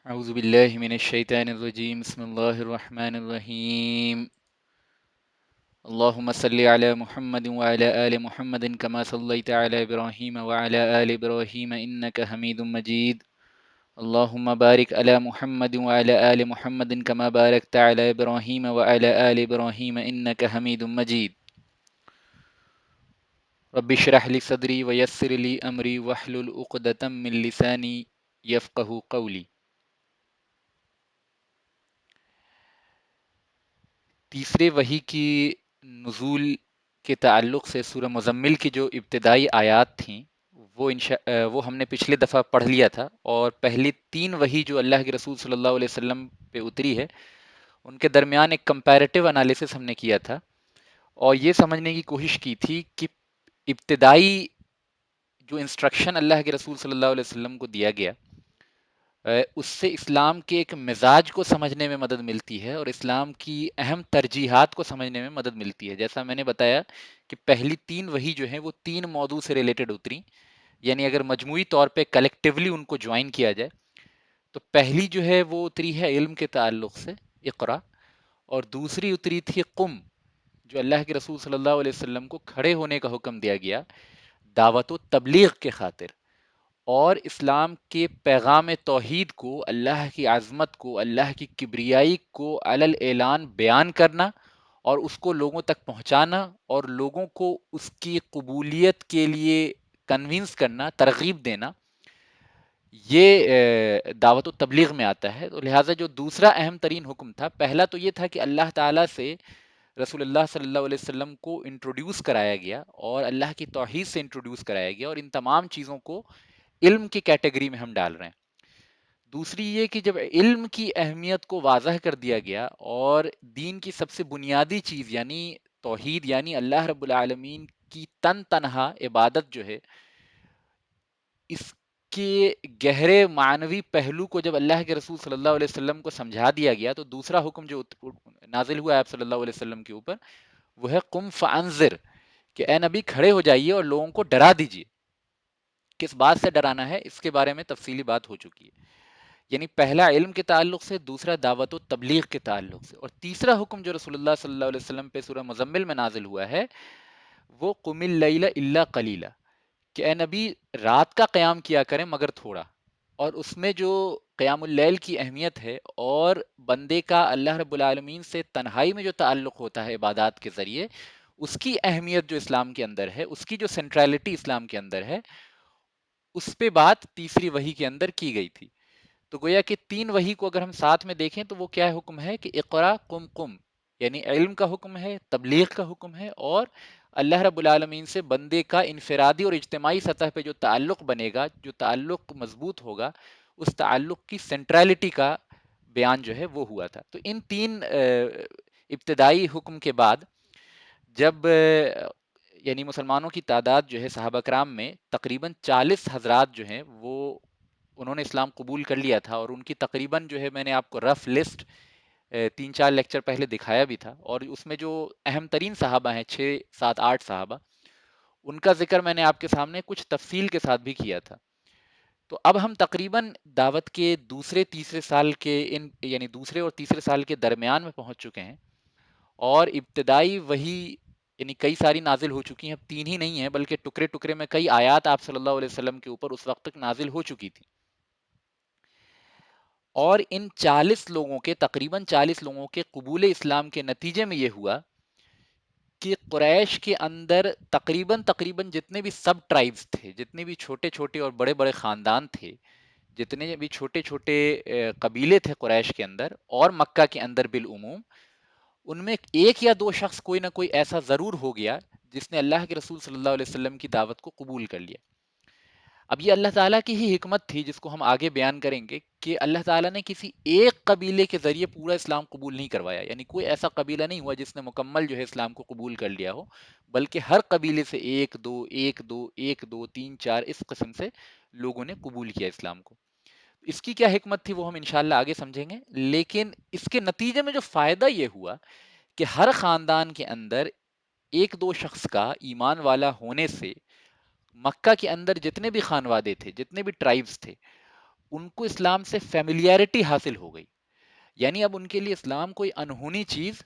اعوذ باللہ من الشیطان الرجیم بسم اللہ الرحمن الرحیم اللہم صلی علی محمد وعلی آل محمد کما صلیت علی ابراہیم وعلی آل ابراہیم انک حمید مجید اللہم بارک علی محمد وعلی آل محمد کما بارکت علی ابراہیم وعلی آل ابراہیم انک حمید مجید رب اشرح لی صدری ویسر لی امری واحلل عقدۃ من لسانی یفقہوا قولی۔ تیسرے وحی کی نزول کے تعلق سے سورہ مزمل کی جو ابتدائی آیات تھیں وہ ہم نے پچھلے دفعہ پڑھ لیا تھا، اور پہلی تین وحی جو اللہ کے رسول صلی اللہ علیہ وسلم پہ اتری ہے ان کے درمیان ایک کمپیریٹیو انالیسس ہم نے کیا تھا، اور یہ سمجھنے کی کوشش کی تھی کہ ابتدائی جو انسٹرکشن اللہ کے رسول صلی اللہ علیہ وسلم کو دیا گیا اس سے اسلام کے ایک مزاج کو سمجھنے میں مدد ملتی ہے، اور اسلام کی اہم ترجیحات کو سمجھنے میں مدد ملتی ہے۔ جیسا میں نے بتایا کہ پہلی تین وحی جو ہیں وہ تین موضوع سے ریلیٹڈ اتری، یعنی اگر مجموعی طور پہ کلیکٹیولی ان کو جوائن کیا جائے تو پہلی جو ہے وہ اتری ہے علم کے تعلق سے، اقرا، اور دوسری اتری تھی قم، جو اللہ کے رسول صلی اللہ علیہ وسلم کو کھڑے ہونے کا حکم دیا گیا دعوت و تبلیغ کے خاطر، اور اسلام کے پیغام توحید کو، اللہ کی عظمت کو، اللہ کی کبریائی کو علل اعلان بیان کرنا اور اس کو لوگوں تک پہنچانا، اور لوگوں کو اس کی قبولیت کے لیے کنونس کرنا، ترغیب دینا، یہ دعوت و تبلیغ میں آتا ہے۔ تو لہٰذا جو دوسرا اہم ترین حکم تھا، پہلا تو یہ تھا کہ اللہ تعالیٰ سے رسول اللہ صلی اللہ علیہ وسلم کو انٹروڈیوس کرایا گیا، اور اللہ کی توحید سے انٹروڈیوس کرایا گیا، اور ان تمام چیزوں کو علم کی کیٹیگری میں ہم ڈال رہے ہیں۔ دوسری یہ کہ جب علم کی اہمیت کو واضح کر دیا گیا اور دین کی سب سے بنیادی چیز یعنی توحید، یعنی اللہ رب العالمین کی تنہا عبادت جو ہے، اس کے گہرے معنوی پہلو کو جب اللہ کے رسول صلی اللہ علیہ وسلم کو سمجھا دیا گیا، تو دوسرا حکم جو نازل ہوا ہے آپ صلی اللہ علیہ وسلم کے اوپر، وہ ہے قم فانذر، کہ اے نبی کھڑے ہو جائیے اور لوگوں کو ڈرا دیجیے۔ کس بات سے ڈرانا ہے اس کے بارے میں تفصیلی بات ہو چکی ہے، یعنی پہلا علم کے تعلق سے، دوسرا دعوت و تبلیغ کے تعلق سے، اور تیسرا حکم جو رسول اللہ صلی اللہ علیہ وسلم پہ سورہ مزمل میں نازل ہوا ہے وہ قم اللیل الا قلیلا، کہ اے نبی رات کا قیام کیا کریں مگر تھوڑا، اور اس میں جو قیام اللیل کی اہمیت ہے اور بندے کا اللہ رب العالمین سے تنہائی میں جو تعلق ہوتا ہے عبادات کے ذریعے، اس کی اہمیت جو اسلام کے اندر ہے، اس کی جو سینٹرالٹی اسلام کے اندر ہے، اس پہ بات تیسری وحی کے اندر کی گئی تھی۔ تو گویا کہ تین وحی کو اگر ہم ساتھ میں دیکھیں تو وہ کیا حکم ہے کہ اقرا قم قم، یعنی علم کا حکم ہے، تبلیغ کا حکم ہے، اور اللہ رب العالمین سے بندے کا انفرادی اور اجتماعی سطح پہ جو تعلق بنے گا، جو تعلق مضبوط ہوگا، اس تعلق کی سینٹرالٹی کا بیان جو ہے وہ ہوا تھا۔ تو ان تین ابتدائی حکم کے بعد جب یعنی مسلمانوں کی تعداد جو ہے صحابہ کرام میں تقریباً 40 حضرات جو ہیں وہ انہوں نے اسلام قبول کر لیا تھا، اور ان کی تقریباً جو ہے میں نے آپ کو رف لسٹ 3-4 لیکچر پہلے دکھایا بھی تھا، اور اس میں جو اہم ترین صحابہ ہیں 6-7-8 صحابہ، ان کا ذکر میں نے آپ کے سامنے کچھ تفصیل کے ساتھ بھی کیا تھا۔ تو اب ہم تقریباً دعوت کے دوسرے تیسرے سال کے یعنی دوسرے اور تیسرے سال کے درمیان میں پہنچ چکے ہیں، اور ابتدائی وہی یعنی کئی ساری نازل ہو چکی ہیں، اب تین ہی نہیں ہیں بلکہ ٹکڑے ٹکڑے میں کئی آیات آپ صلی اللہ علیہ وسلم کے اوپر اس وقت تک نازل ہو چکی تھی، اور ان 40 لوگوں کے تقریباً 40 لوگوں کے قبول اسلام کے نتیجے میں یہ ہوا کہ قریش کے اندر تقریباً جتنے بھی سب ٹرائبز تھے، جتنے بھی چھوٹے چھوٹے اور بڑے بڑے خاندان تھے، جتنے بھی چھوٹے چھوٹے قبیلے تھے قریش کے اندر اور مکہ کے اندر بالعموم، ان میں ایک یا دو شخص کوئی نہ کوئی ایسا ضرور ہو گیا جس نے اللہ کے رسول صلی اللہ علیہ وسلم کی دعوت کو قبول کر لیا۔ اب یہ اللہ تعالیٰ کی ہی حکمت تھی جس کو ہم آگے بیان کریں گے، کہ اللہ تعالیٰ نے کسی ایک قبیلے کے ذریعے پورا اسلام قبول نہیں کروایا، یعنی کوئی ایسا قبیلہ نہیں ہوا جس نے مکمل جو ہے اسلام کو قبول کر لیا ہو، بلکہ ہر قبیلے سے ایک دو ایک دو ایک دو تین چار اس قسم سے لوگوں نے قبول کیا اسلام کو۔ اس کی کیا حکمت تھی وہ ہم انشاءاللہ آگے سمجھیں گے، لیکن اس کے نتیجے میں جو فائدہ یہ ہوا کہ ہر خاندان کے اندر ایک دو شخص کا ایمان والا ہونے سے مکہ کے اندر جتنے بھی خانوادے تھے، جتنے بھی ٹرائبز تھے، ان کو اسلام سے فیملیرٹی حاصل ہو گئی، یعنی اب ان کے لیے اسلام کوئی انہونی چیز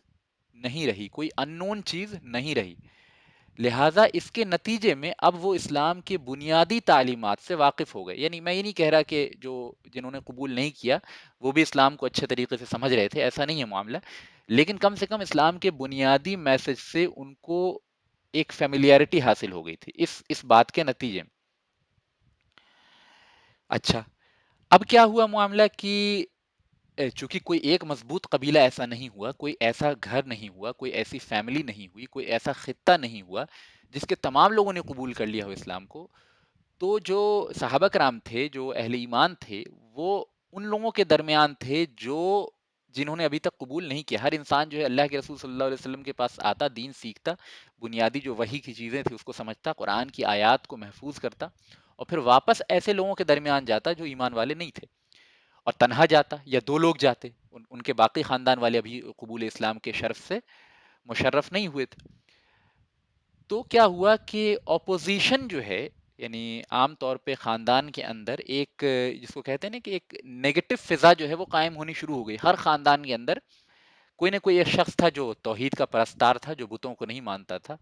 نہیں رہی، کوئی ان نون چیز نہیں رہی، لہٰذا اس کے نتیجے میں اب وہ اسلام کے بنیادی تعلیمات سے واقف ہو گئے. یعنی میں یہ نہیں کہہ رہا کہ جنہوں نے قبول نہیں کیا وہ بھی اسلام کو اچھے طریقے سے سمجھ رہے تھے، ایسا نہیں ہے معاملہ، لیکن کم سے کم اسلام کے بنیادی میسج سے ان کو ایک فیملیرٹی حاصل ہو گئی تھی اس بات کے نتیجے میں. اچھا، اب کیا ہوا معاملہ کہ چونکہ کوئی ایک مضبوط قبیلہ ایسا نہیں ہوا، کوئی ایسا گھر نہیں ہوا، کوئی ایسی فیملی نہیں ہوئی، کوئی ایسا خطہ نہیں ہوا جس کے تمام لوگوں نے قبول کر لیا ہو اسلام کو. تو جو صحابہ کرام تھے، جو اہل ایمان تھے، وہ ان لوگوں کے درمیان تھے جنہوں نے ابھی تک قبول نہیں کیا. ہر انسان جو ہے اللہ کے رسول صلی اللہ علیہ وسلم کے پاس آتا، دین سیکھتا، بنیادی جو وحی کی چیزیں تھیں اس کو سمجھتا، قرآن کی آیات کو محفوظ کرتا، اور پھر واپس ایسے لوگوں کے درمیان جاتا جو ایمان والے نہیں تھے، اور تنہا جاتا یا دو لوگ جاتے، ان کے باقی خاندان والے ابھی قبول اسلام کے شرف سے مشرف نہیں ہوئے تھے. تو کیا ہوا کہ اپوزیشن جو ہے، یعنی عام طور پہ خاندان کے اندر ایک جس کو کہتے ہیں نا کہ ایک نیگیٹو فضا جو ہے وہ قائم ہونی شروع ہو گئی. ہر خاندان کے اندر کوئی نہ کوئی ایک شخص تھا جو توحید کا پرستار تھا، جو بتوں کو نہیں مانتا تھا،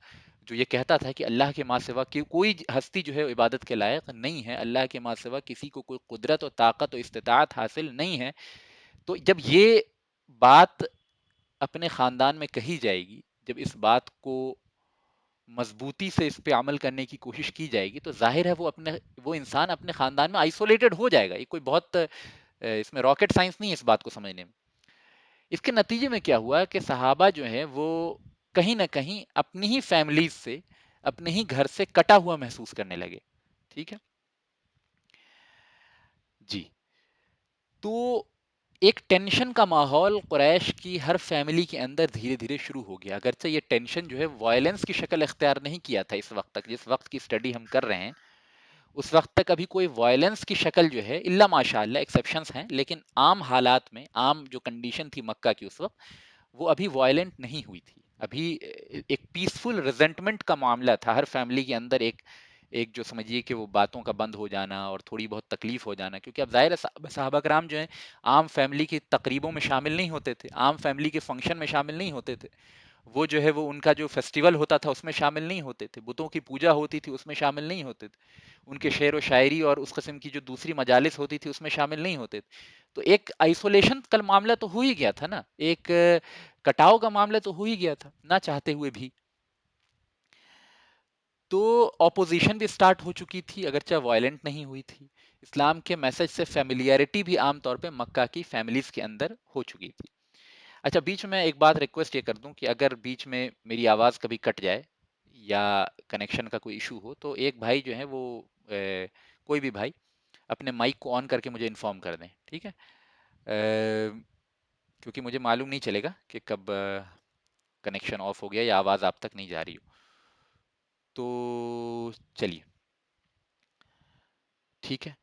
جو یہ کہتا تھا کہ اللہ کے ماں سوا کوئی ہستی جو ہے عبادت کے لائق نہیں ہے، اللہ کے ماں سوا کسی کو کوئی قدرت و طاقت و استطاعت حاصل نہیں ہے. تو جب یہ بات اپنے خاندان میں کہی جائے گی، جب اس بات کو مضبوطی سے اس پہ عمل کرنے کی کوشش کی جائے گی، تو ظاہر ہے وہ انسان اپنے خاندان میں آئسولیٹڈ ہو جائے گا. یہ کوئی بہت اس میں راکٹ سائنس نہیں ہے اس بات کو سمجھنے میں. اس کے نتیجے میں کیا ہوا کہ صحابہ جو ہیں وہ کہیں نہ کہیں اپنی ہی فیملیز سے، اپنے ہی گھر سے کٹا ہوا محسوس کرنے لگے. ٹھیک ہے جی. تو ایک ٹینشن کا ماحول قریش کی ہر فیملی کے اندر دھیرے دھیرے شروع ہو گیا. اگرچہ یہ ٹینشن جو ہے وائلنس کی شکل اختیار نہیں کیا تھا اس وقت تک، جس وقت کی سٹڈی ہم کر رہے ہیں اس وقت تک ابھی کوئی وائلنس کی شکل جو ہے، الا ماشاء اللہ ایکسیپشنز ہیں، لیکن عام حالات میں، عام جو کنڈیشن تھی مکہ کی اس وقت، وہ ابھی وائلنٹ نہیں ہوئی تھی. ابھی ایک پیسفل ریزنٹمنٹ کا معاملہ تھا ہر فیملی کے اندر. ایک جو سمجھیے کہ وہ باتوں کا بند ہو جانا اور تھوڑی بہت تکلیف ہو جانا، کیونکہ اب ظاہر ہے صحابہ کرام جو ہیں عام فیملی کی تقریبوں میں شامل نہیں ہوتے تھے، عام فیملی کے فنکشن میں شامل نہیں ہوتے تھے. وہ جو ہے وہ ان کا جو فیسٹیول ہوتا تھا اس میں شامل نہیں ہوتے تھے، بتوں کی پوجا ہوتی تھی اس میں شامل نہیں ہوتے تھے، ان کے شعر و شاعری اور اس قسم کی جو دوسری مجالس ہوتی تھی اس میں شامل نہیں ہوتے تھے. تو ایک آئسولیشن کا معاملہ تو ہو ہی گیا تھا نا، ایک کٹاؤ کا معاملہ تو ہو ہی گیا تھا نہ چاہتے ہوئے بھی. تو اپوزیشن بھی سٹارٹ ہو چکی تھی، اگرچہ وائلنٹ نہیں ہوئی تھی. اسلام کے میسج سے فیملیرٹی بھی عام طور پہ مکہ کی فیملیز کے اندر ہو چکی تھی. اچھا، بیچ میں ایک بات ریکویسٹ یہ کر دوں کہ اگر بیچ میں میری آواز کبھی کٹ جائے یا کنیکشن کا کوئی ایشو ہو تو ایک بھائی جو ہے وہ کوئی بھی بھائی اپنے مائک کو آن کر کے مجھے انفارم کر دیں. ٹھیک ہے، کیونکہ مجھے معلوم نہیں چلے گا کہ کب کنیکشن آف ہو گیا یا آواز آپ تک نہیں جا رہی ہو. تو چلیے ٹھیک ہے.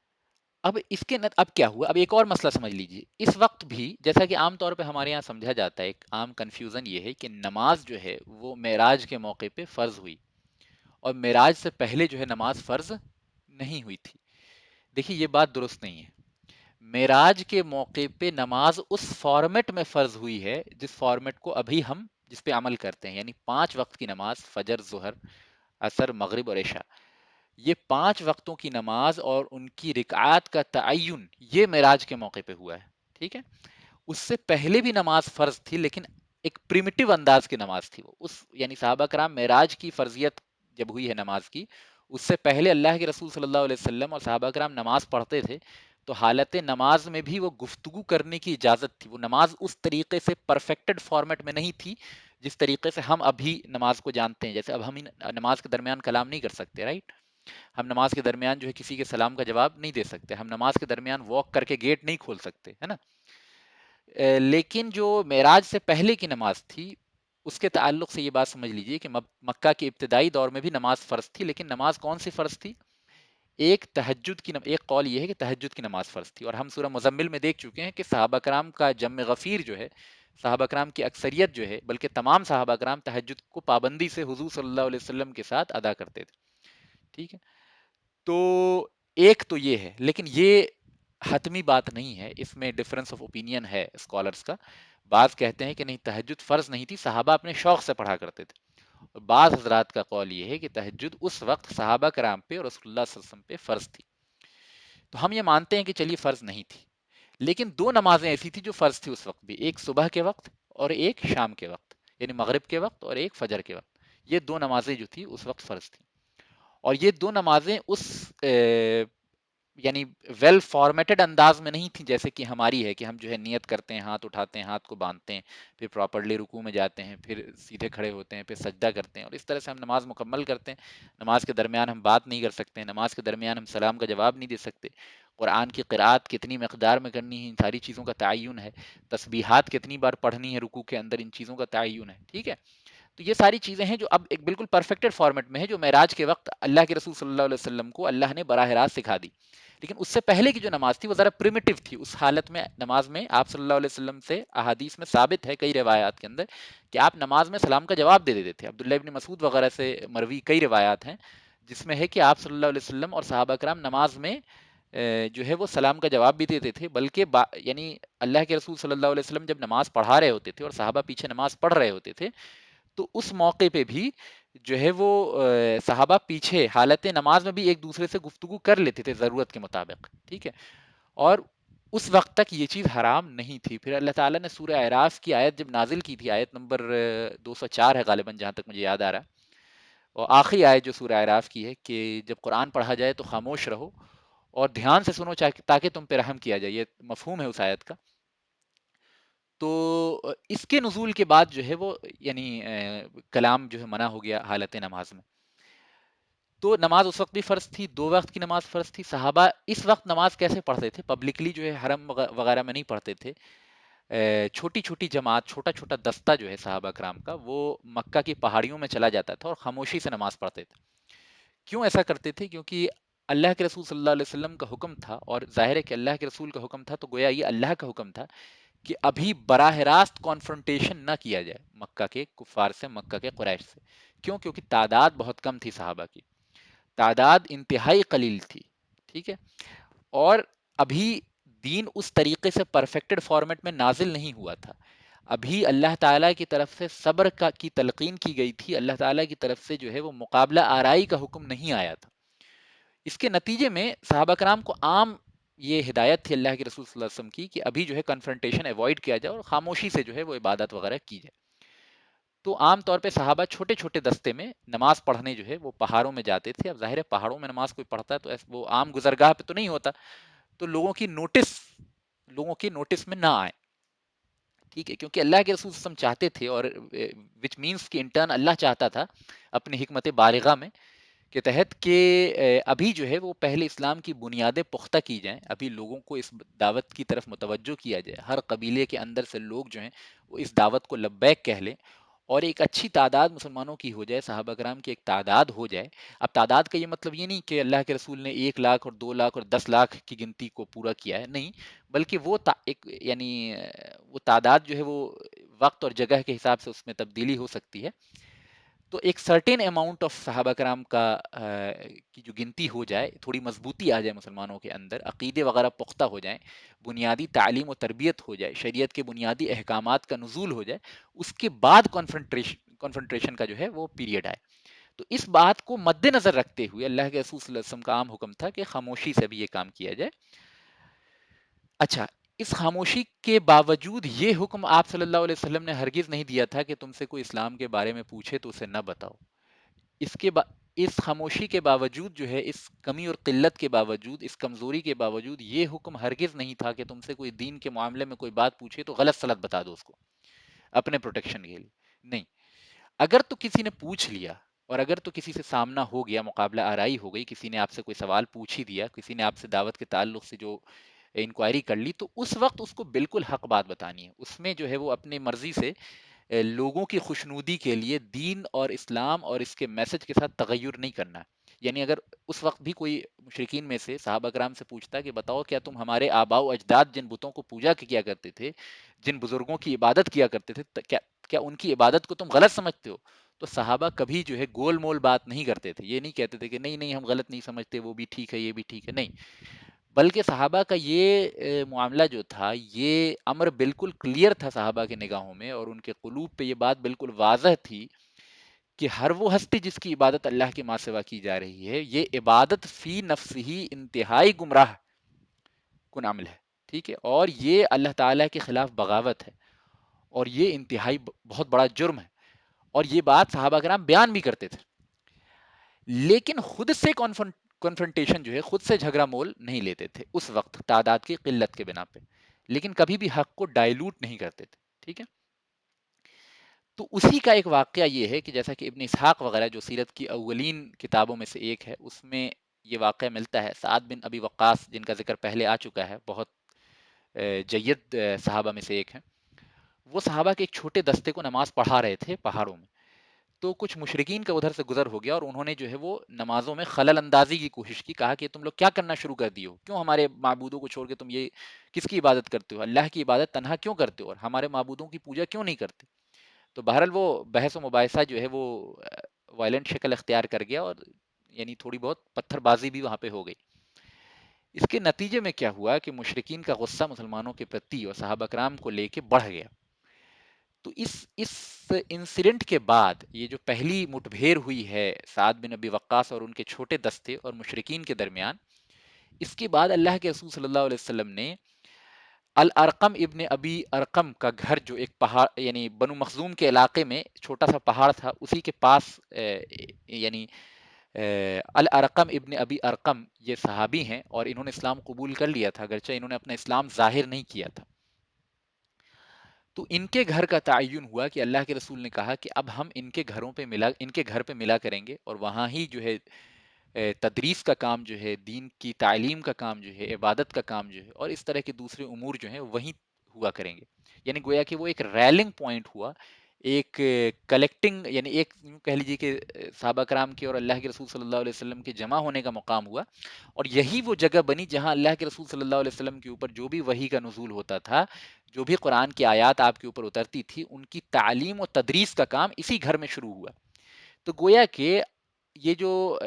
اب کیا ہوا، اب ایک اور مسئلہ سمجھ لیجئے. اس وقت بھی جیسا کہ عام طور پہ ہمارے یہاں سمجھا جاتا ہے، ایک عام کنفیوژن یہ ہے کہ نماز جو ہے وہ معراج کے موقع پہ فرض ہوئی، اور معراج سے پہلے جو ہے نماز فرض نہیں ہوئی تھی. دیکھیے یہ بات درست نہیں ہے. معراج کے موقع پہ نماز اس فارمیٹ میں فرض ہوئی ہے جس فارمیٹ کو ابھی ہم جس پہ عمل کرتے ہیں، یعنی 5 وقت کی نماز، فجر، ظہر، عصر، مغرب اور عشاء. یہ 5 وقتوں کی نماز اور ان کی رکعات کا تعین یہ معراج کے موقع پہ ہوا ہے. ٹھیک ہے، اس سے پہلے بھی نماز فرض تھی، لیکن ایک پریمیٹیو انداز کی نماز تھی وہ. یعنی صحابہ کرام معراج کی فرضیت جب ہوئی ہے نماز کی، اس سے پہلے اللہ کے رسول صلی اللہ علیہ وسلم اور صحابہ کرام نماز پڑھتے تھے، تو حالت نماز میں بھی وہ گفتگو کرنے کی اجازت تھی. وہ نماز اس طریقے سے پرفیکٹڈ فارمیٹ میں نہیں تھی جس طریقے سے ہم ابھی نماز کو جانتے ہیں. جیسے اب ہم نماز کے درمیان کلام نہیں کر سکتے، رائٹ؟ ہم نماز کے درمیان جو ہے کسی کے سلام کا جواب نہیں دے سکتے، ہم نماز کے درمیان واک کر کے گیٹ نہیں کھول سکتے، ہے نا؟ لیکن جو معراج سے پہلے کی نماز تھی اس کے تعلق سے یہ بات سمجھ لیجئے کہ مکہ کے ابتدائی دور میں بھی نماز فرض تھی، لیکن نماز کون سی فرض تھی؟ ایک قول یہ ہے کہ تہجد کی نماز فرض تھی. اور ہم سورہ مزمل میں دیکھ چکے ہیں کہ صحابہ کرام کا جم غفیر جو ہے، صحابہ کرام کی اکثریت جو ہے، بلکہ تمام صحابہ کرام تہجد کو پابندی سے حضور صلی اللہ علیہ وسلم کے ساتھ ادا کرتے تھے. ٹھیک ہے، تو ایک تو یہ ہے. لیکن یہ حتمی بات نہیں ہے، اس میں ڈفرنس آف اوپینین ہے اسکالرس کا. بعض کہتے ہیں کہ نہیں، تہجد فرض نہیں تھی، صحابہ اپنے شوق سے پڑھا کرتے تھے. اور بعض حضرات کا قول یہ ہے کہ تہجد اس وقت صحابہ کرام پہ اور رسول اللہ صلی اللہ علیہ وسلم پہ فرض تھی. تو ہم یہ مانتے ہیں کہ چلیے فرض نہیں تھی، لیکن دو نمازیں ایسی تھی جو فرض تھی اس وقت بھی، ایک صبح کے وقت اور ایک شام کے وقت، یعنی مغرب کے وقت اور ایک فجر کے وقت. یہ دو نمازیں جو تھی اس وقت فرض تھی. اور یہ دو نمازیں اس یعنی ویل فارمیٹڈ انداز میں نہیں تھی جیسے کہ ہماری ہے، کہ ہم جو ہے نیت کرتے ہیں، ہاتھ اٹھاتے ہیں، ہاتھ کو باندھتے ہیں، پھر پراپرلی رکوع میں جاتے ہیں، پھر سیدھے کھڑے ہوتے ہیں، پھر سجدہ کرتے ہیں، اور اس طرح سے ہم نماز مکمل کرتے ہیں. نماز کے درمیان ہم بات نہیں کر سکتے، نماز کے درمیان ہم سلام کا جواب نہیں دے سکتے. قرآن کی قرأت کتنی مقدار میں کرنی ہے، ان ساری چیزوں کا تعین ہے. تسبیحات کتنی بار پڑھنی ہے رکوع کے اندر، ان چیزوں کا تعین ہے. ٹھیک ہے. تو یہ ساری چیزیں ہیں جو اب ایک بالکل پرفیکٹڈ فارمیٹ میں ہے، جو معراج کے وقت اللہ کے رسول صلی اللہ علیہ وسلم کو اللہ نے براہ راست سکھا دی. لیکن اس سے پہلے کی جو نماز تھی وہ ذرا پریمیٹو تھی. اس حالت میں نماز میں آپ صلی اللہ علیہ وسلم سے احادیث میں ثابت ہے کئی روایات کے اندر کہ آپ نماز میں سلام کا جواب دے دیتے تھے. عبداللہ ابن مسعود وغیرہ سے مروی کئی روایات ہیں جس میں ہے کہ آپ صلی اللہ علیہ وسلم اور صحابہ کرام نماز میں جو ہے وہ سلام کا جواب بھی دیتے تھے. بلکہ یعنی اللہ کے رسول صلی اللہ علیہ وسلم جب نماز پڑھا رہے ہوتے تھے اور صحابہ پیچھے نماز پڑھ رہے ہوتے تھے تو اس موقع پہ بھی جو ہے وہ صحابہ پیچھے حالت نماز میں بھی ایک دوسرے سے گفتگو کر لیتے تھے ضرورت کے مطابق. ٹھیک ہے. اور اس وقت تک یہ چیز حرام نہیں تھی. پھر اللہ تعالیٰ نے سورہ اعراف کی آیت جب نازل کی تھی، آیت نمبر 204 ہے غالباً جہاں تک مجھے یاد آ رہا ہے، اور آخری آیت جو سورہ اعراف کی ہے کہ جب قرآن پڑھا جائے تو خاموش رہو اور دھیان سے سنو تاکہ تم پہ رحم کیا جائے. یہ مفہوم ہے اس آیت کا. تو اس کے نزول کے بعد جو ہے وہ یعنی کلام جو ہے منع ہو گیا حالت نماز میں. تو نماز اس وقت بھی فرض تھی، دو وقت کی نماز فرض تھی. صحابہ اس وقت نماز کیسے پڑھتے تھے؟ پبلکلی جو ہے حرم وغیرہ میں نہیں پڑھتے تھے. چھوٹی چھوٹی جماعت، چھوٹا چھوٹا دستہ جو ہے صحابہ کرام کا، وہ مکہ کی پہاڑیوں میں چلا جاتا تھا اور خاموشی سے نماز پڑھتے تھے. کیوں ایسا کرتے تھے؟ کیونکہ اللہ کے رسول صلی اللہ علیہ وسلم کا حکم تھا، اور ظاہر ہے کہ اللہ کے رسول کا حکم تھا تو گویا یہ اللہ کا حکم تھا کہ ابھی براہ راست کانفرنٹیشن نہ کیا جائے مکہ کے کفار سے، مکہ کے قریش سے. کیوں؟ کیونکہ تعداد بہت کم تھی، صحابہ کی تعداد انتہائی قلیل تھی. ٹھیک ہے. اور ابھی دین اس طریقے سے پرفیکٹڈ فارمیٹ میں نازل نہیں ہوا تھا. ابھی اللہ تعالیٰ کی طرف سے صبر کی تلقین کی گئی تھی. اللہ تعالیٰ کی طرف سے جو ہے وہ مقابلہ آرائی کا حکم نہیں آیا تھا. اس کے نتیجے میں صحابہ کرام کو عام یہ ہدایت تھی اللہ کے رسول صلی اللہ علیہ وسلم کی کہ ابھی جو ہے کنفرنٹیشن ایوائڈ کیا جائے اور خاموشی سے جو ہے وہ عبادت وغیرہ کی جائے. تو عام طور پہ صحابہ چھوٹے چھوٹے دستے میں نماز پڑھنے جو ہے وہ پہاڑوں میں جاتے تھے. اب ظاہر ہے پہاڑوں میں نماز کوئی پڑھتا ہے تو وہ عام گزرگاہ پہ تو نہیں ہوتا، تو لوگوں کی نوٹس میں نہ آئے. ٹھیک ہے. کیونکہ اللہ کے رسول صلی اللہ علیہ وسلم چاہتے تھے، اور وچ مینس کہ انٹرن اللہ چاہتا تھا اپنی حکمت بالغہ میں کے تحت کہ ابھی جو ہے وہ پہلے اسلام کی بنیادیں پختہ کی جائیں، ابھی لوگوں کو اس دعوت کی طرف متوجہ کیا جائے، ہر قبیلے کے اندر سے لوگ جو ہیں وہ اس دعوت کو لبیک کہہ لیں، اور ایک اچھی تعداد مسلمانوں کی ہو جائے، صحابہ کرام کی ایک تعداد ہو جائے. اب تعداد کا یہ مطلب یہ نہیں کہ اللہ کے رسول نے 1 لاکھ اور 2 لاکھ اور 10 لاکھ کی گنتی کو پورا کیا ہے، نہیں، بلکہ وہ یعنی وہ تعداد جو ہے وہ وقت اور جگہ کے حساب سے اس میں تبدیلی ہو سکتی ہے. تو ایک سرٹین اماؤنٹ آف صحابہ کرام کا کی جو گنتی ہو جائے، تھوڑی مضبوطی آ جائے مسلمانوں کے اندر، عقیدے وغیرہ پختہ ہو جائیں، بنیادی تعلیم و تربیت ہو جائے، شریعت کے بنیادی احکامات کا نزول ہو جائے، اس کے بعد کنفرنٹریشن کا جو ہے وہ پیریڈ آئے. تو اس بات کو مد نظر رکھتے ہوئے اللہ کے رسول صلی اللہ علیہ وسلم کا عام حکم تھا کہ خاموشی سے بھی یہ کام کیا جائے. اچھا، اس خاموشی کے باوجود یہ حکم آپ صلی اللہ علیہ وسلم نے ہرگز نہیں دیا تھا کہ تم سے کوئی اسلام کے بارے میں پوچھے تو اسے نہ بتاؤ. اس کے اس خاموشی کے باوجود جو ہے، اس کمی اور قلت کے باوجود، اس کمزوری کے باوجود، یہ حکم ہرگز نہیں تھا کہ تم سے کوئی دین کے معاملے میں کوئی بات پوچھے تو غلط سلط بتا دو اس کو اپنے پروٹیکشن کے لیے. نہیں، اگر تو کسی نے پوچھ لیا اور اگر تو کسی سے سامنا ہو گیا، مقابلہ آرائی ہو گئی، کسی نے آپ سے کوئی سوال پوچھ ہی دیا، کسی نے آپ سے دعوت کے تعلق سے جو انکوائری کر لی، تو اس وقت اس کو بالکل حق بات بتانی ہے. اس میں جو ہے وہ اپنی مرضی سے لوگوں کی خوشنودی کے لیے دین اور اسلام اور اس کے میسج کے ساتھ تغیر نہیں کرنا ہے. یعنی اگر اس وقت بھی کوئی مشرکین میں سے صحابہ کرام سے پوچھتا کہ بتاؤ کیا تم ہمارے آباء و اجداد جن بتوں کو پوجا کیا کرتے تھے، جن بزرگوں کی عبادت کیا کرتے تھے، کیا ان کی عبادت کو تم غلط سمجھتے ہو؟ تو صحابہ کبھی جو ہے گول مول بات نہیں کرتے تھے. یہ نہیں کہتے تھے کہ نہیں نہیں ہم غلط نہیں سمجھتے، وہ بھی ٹھیک ہے، یہ بھی ٹھیک ہے. نہیں، بلکہ صحابہ کا یہ معاملہ جو تھا، یہ امر بالکل کلیئر تھا صحابہ کی نگاہوں میں، اور ان کے قلوب پہ یہ بات بالکل واضح تھی کہ ہر وہ ہستی جس کی عبادت اللہ کے ماں سوا کی جا رہی ہے، یہ عبادت فی نفس ہی انتہائی گمراہ کن عمل ہے، ٹھیک ہے، اور یہ اللہ تعالیٰ کے خلاف بغاوت ہے، اور یہ انتہائی بہت بڑا جرم ہے، اور یہ بات صحابہ کرام بیان بھی کرتے تھے، لیکن خود سے کنفرنٹیشن جو ہے، خود سے جھگڑا مول نہیں لیتے تھے اس وقت تعداد کی قلت کے بنا پہ، لیکن کبھی بھی حق کو ڈائلوٹ نہیں کرتے تھے، ٹھیک ہے۔ تو اسی کا ایک واقعہ یہ ہے کہ جیسا کہ ابن اسحاق وغیرہ جو سیرت کی اولین کتابوں میں سے ایک ہے، اس میں یہ واقعہ ملتا ہے۔ سعد بن ابی وقاص، جن کا ذکر پہلے آ چکا ہے، بہت جید صحابہ میں سے ایک ہیں، وہ صحابہ کے ایک چھوٹے دستے کو نماز پڑھا رہے تھے پہاڑوں میں، تو کچھ مشرکین کا ادھر سے گزر ہو گیا، اور انہوں نے جو ہے وہ نمازوں میں خلل اندازی کی کوشش کی، کہا کہ تم لوگ کیا کرنا شروع کر دیے ہو، کیوں ہمارے معبودوں کو چھوڑ کے تم یہ کس کی عبادت کرتے ہو، اللہ کی عبادت تنہا کیوں کرتے ہو، اور ہمارے معبودوں کی پوجا کیوں نہیں کرتے؟ تو بہرحال وہ بحث و مباحثہ جو ہے وہ وائلنٹ شکل اختیار کر گیا، اور یعنی تھوڑی بہت پتھر بازی بھی وہاں پہ ہو گئی۔ اس کے نتیجے میں کیا ہوا کہ مشرکین کا غصہ مسلمانوں کے پرتی اور صحابہ کرام کو لے کے بڑھ گیا۔ تو اس انسیڈنٹ کے بعد یہ جو پہلی مٹبھیڑ ہوئی ہے سعد بن ابی وقاص اور ان کے چھوٹے دستے اور مشرکین کے درمیان، اس کے بعد اللہ کے رسول صلی اللہ علیہ وسلم نے الارقم ابن ابی ارقم کا گھر، جو ایک پہاڑ یعنی بنو مخزوم کے علاقے میں چھوٹا سا پہاڑ تھا، اسی کے پاس یعنی الارقم ابن ابی ارقم یہ صحابی ہیں، اور انہوں نے اسلام قبول کر لیا تھا، اگرچہ انہوں نے اپنا اسلام ظاہر نہیں کیا تھا۔ تو ان کے گھر کا تعین ہوا کہ اللہ کے رسول نے کہا کہ اب ہم ان کے گھر پہ ملا کریں گے، اور وہاں ہی جو ہے تدریس کا کام جو ہے، دین کی تعلیم کا کام جو ہے، عبادت کا کام جو ہے، اور اس طرح کے دوسرے امور جو ہیں وہیں ہوا کریں گے۔ یعنی گویا کہ وہ ایک ریلنگ پوائنٹ ہوا، ایک کلیکٹنگ، یعنی ایک یوں کہہ لیجیے کہ صحابہ کرام کے اور اللہ کے رسول صلی اللہ علیہ وسلم کے جمع ہونے کا مقام ہوا، اور یہی وہ جگہ بنی جہاں اللہ کے رسول صلی اللہ علیہ وسلم کے اوپر جو بھی وحی کا نزول ہوتا تھا، جو بھی قرآن کی آیات آپ کے اوپر اترتی تھی، ان کی تعلیم و تدریس کا کام اسی گھر میں شروع ہوا۔ تو گویا کہ یہ جو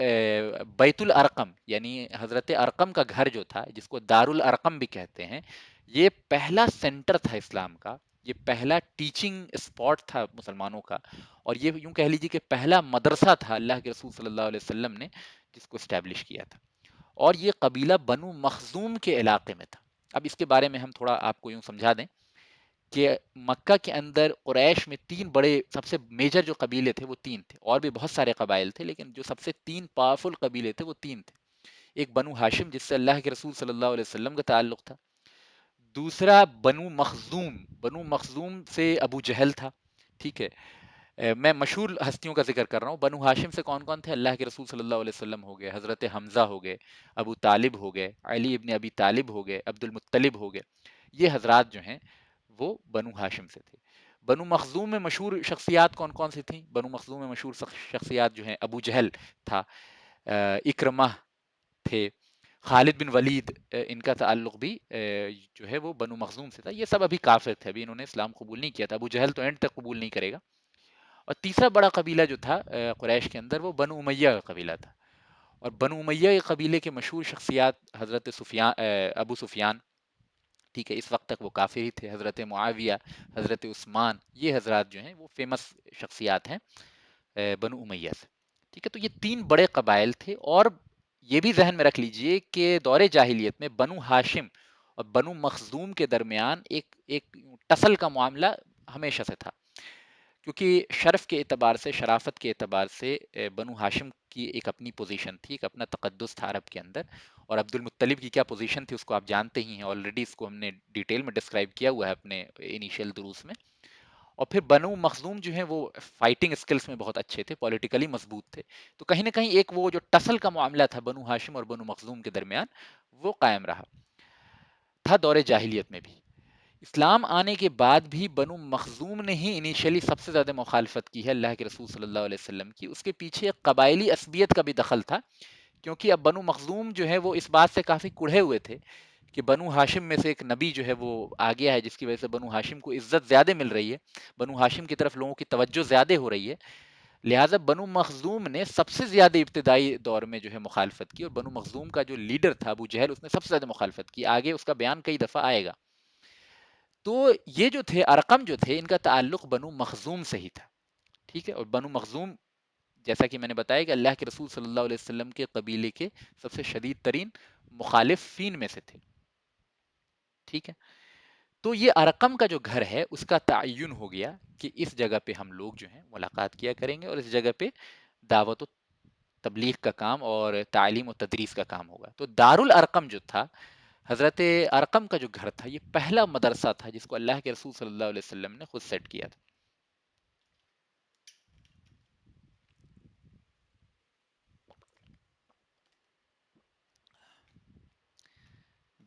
بیت الارقم یعنی حضرت ارقم کا گھر جو تھا، جس کو دار الارقم بھی کہتے ہیں، یہ پہلا سینٹر تھا اسلام کا، یہ پہلا ٹیچنگ اسپاٹ تھا مسلمانوں کا، اور یہ یوں کہہ لیجیے کہ پہلا مدرسہ تھا اللہ کے رسول صلی اللہ علیہ وسلم نے جس کو اسٹیبلش کیا تھا، اور یہ قبیلہ بنو مخزوم کے علاقے میں تھا۔ اب اس کے بارے میں ہم تھوڑا آپ کو یوں سمجھا دیں کہ مکہ کے اندر قریش میں تین بڑے سب سے میجر جو قبیلے تھے وہ تین تھے، اور بھی بہت سارے قبائل تھے، لیکن جو سب سے تین پاورفل قبیلے تھے وہ تین تھے۔ ایک بنو ہاشم جس سے اللہ کے رسول صلی اللہ علیہ وسلم کا تعلق تھا، دوسرا بنو مخزوم، بنو مخزوم سے ابو جہل تھا، ٹھیک ہے۔ میں مشہور ہستیوں کا ذکر کر رہا ہوں۔ بنو ہاشم سے کون کون تھے؟ اللہ کے رسول صلی اللہ علیہ وسلم ہو گئے، حضرت حمزہ ہو گئے، ابو طالب ہو گئے، علی ابن ابی طالب ہو گئے، عبد المطلب ہو گئے، یہ حضرات جو ہیں وہ بنو ہاشم سے تھے۔ بنو مخزوم میں مشہور شخصیات کون کون سی تھیں؟ بنو مخزوم میں مشہور شخصیات جو ہیں، ابو جہل تھا، اکرمہ تھے، خالد بن ولید، ان کا تعلق بھی جو ہے وہ بنو مخزوم سے تھا۔ یہ سب ابھی کافر تھے، ابھی انہوں نے اسلام قبول نہیں کیا تھا۔ ابو جہل تو اینڈ تک قبول نہیں کرے گا۔ اور تیسرا بڑا قبیلہ جو تھا قریش کے اندر، وہ بنو امیہ کا قبیلہ تھا، اور بنو امیہ کے قبیلے کے مشہور شخصیات حضرت سفیان، ابو سفیان، ٹھیک ہے، اس وقت تک وہ کافر ہی تھے، حضرت معاویہ، حضرت عثمان، یہ حضرات جو ہیں وہ فیمس شخصیات ہیں بنو امیہ سے، ٹھیک ہے۔ تو یہ تین بڑے قبائل تھے، اور یہ بھی ذہن میں رکھ لیجئے کہ دور جاہلیت میں بنو ہاشم اور بنو مخزوم کے درمیان ایک ٹسل کا معاملہ ہمیشہ سے تھا، کیونکہ شرف کے اعتبار سے، شرافت کے اعتبار سے بنو ہاشم کی ایک اپنی پوزیشن تھی، ایک اپنا تقدس تھا عرب کے اندر، اور عبد المطلب کی کیا پوزیشن تھی اس کو آپ جانتے ہی ہیں، آلریڈی اس کو ہم نے ڈیٹیل میں ڈسکرائب کیا ہوا ہے اپنے انیشیل دروس میں۔ اور پھر بنو مخزوم جو ہیں وہ فائٹنگ اسکلز میں بہت اچھے تھے، پولیٹیکلی مضبوط تھے، تو کہیں نہ کہیں ایک وہ جو ٹسل کا معاملہ تھا بنو ہاشم اور بنو مخزوم کے درمیان، وہ قائم رہا تھا دور جاہلیت میں بھی۔ اسلام آنے کے بعد بھی بنو مخزوم نے ہی انیشلی سب سے زیادہ مخالفت کی ہے اللہ کے رسول صلی اللہ علیہ وسلم کی۔ اس کے پیچھے قبائلی عصبیت کا بھی دخل تھا، کیونکہ اب بنو مخزوم جو ہے وہ اس بات سے کافی کڑھے ہوئے تھے کہ بنو ہاشم میں سے ایک نبی جو ہے وہ آ گیا ہے، جس کی وجہ سے بنو ہاشم کو عزت زیادہ مل رہی ہے، بنو ہاشم کی طرف لوگوں کی توجہ زیادہ ہو رہی ہے، لہٰذا بنو مخزوم نے سب سے زیادہ ابتدائی دور میں جو ہے مخالفت کی، اور بنو مخزوم کا جو لیڈر تھا ابو جہل، اس نے سب سے زیادہ مخالفت کی. آگے اس کا بیان کئی دفعہ آئے گا. تو یہ جو تھے ارقم جو تھے، ان کا تعلق بنو مخزوم سے ہی تھا. ٹھیک ہے. اور بنو مخزوم جیسا کہ میں نے بتایا کہ اللہ کے رسول صلی اللہ علیہ وسلم کے قبیلے کے سب سے شدید ترین مخالفین میں سے تھے. ٹھیک ہے. تو یہ ارقم کا جو گھر ہے اس کا تعین ہو گیا کہ اس جگہ پہ ہم لوگ جو ہیں ملاقات کیا کریں گے، اور اس جگہ پہ دعوت و تبلیغ کا کام اور تعلیم و تدریس کا کام ہوگا. تو دارالارقم جو تھا، حضرت ارقم کا جو گھر تھا، یہ پہلا مدرسہ تھا جس کو اللہ کے رسول صلی اللہ علیہ وسلم نے خود سیٹ کیا تھا.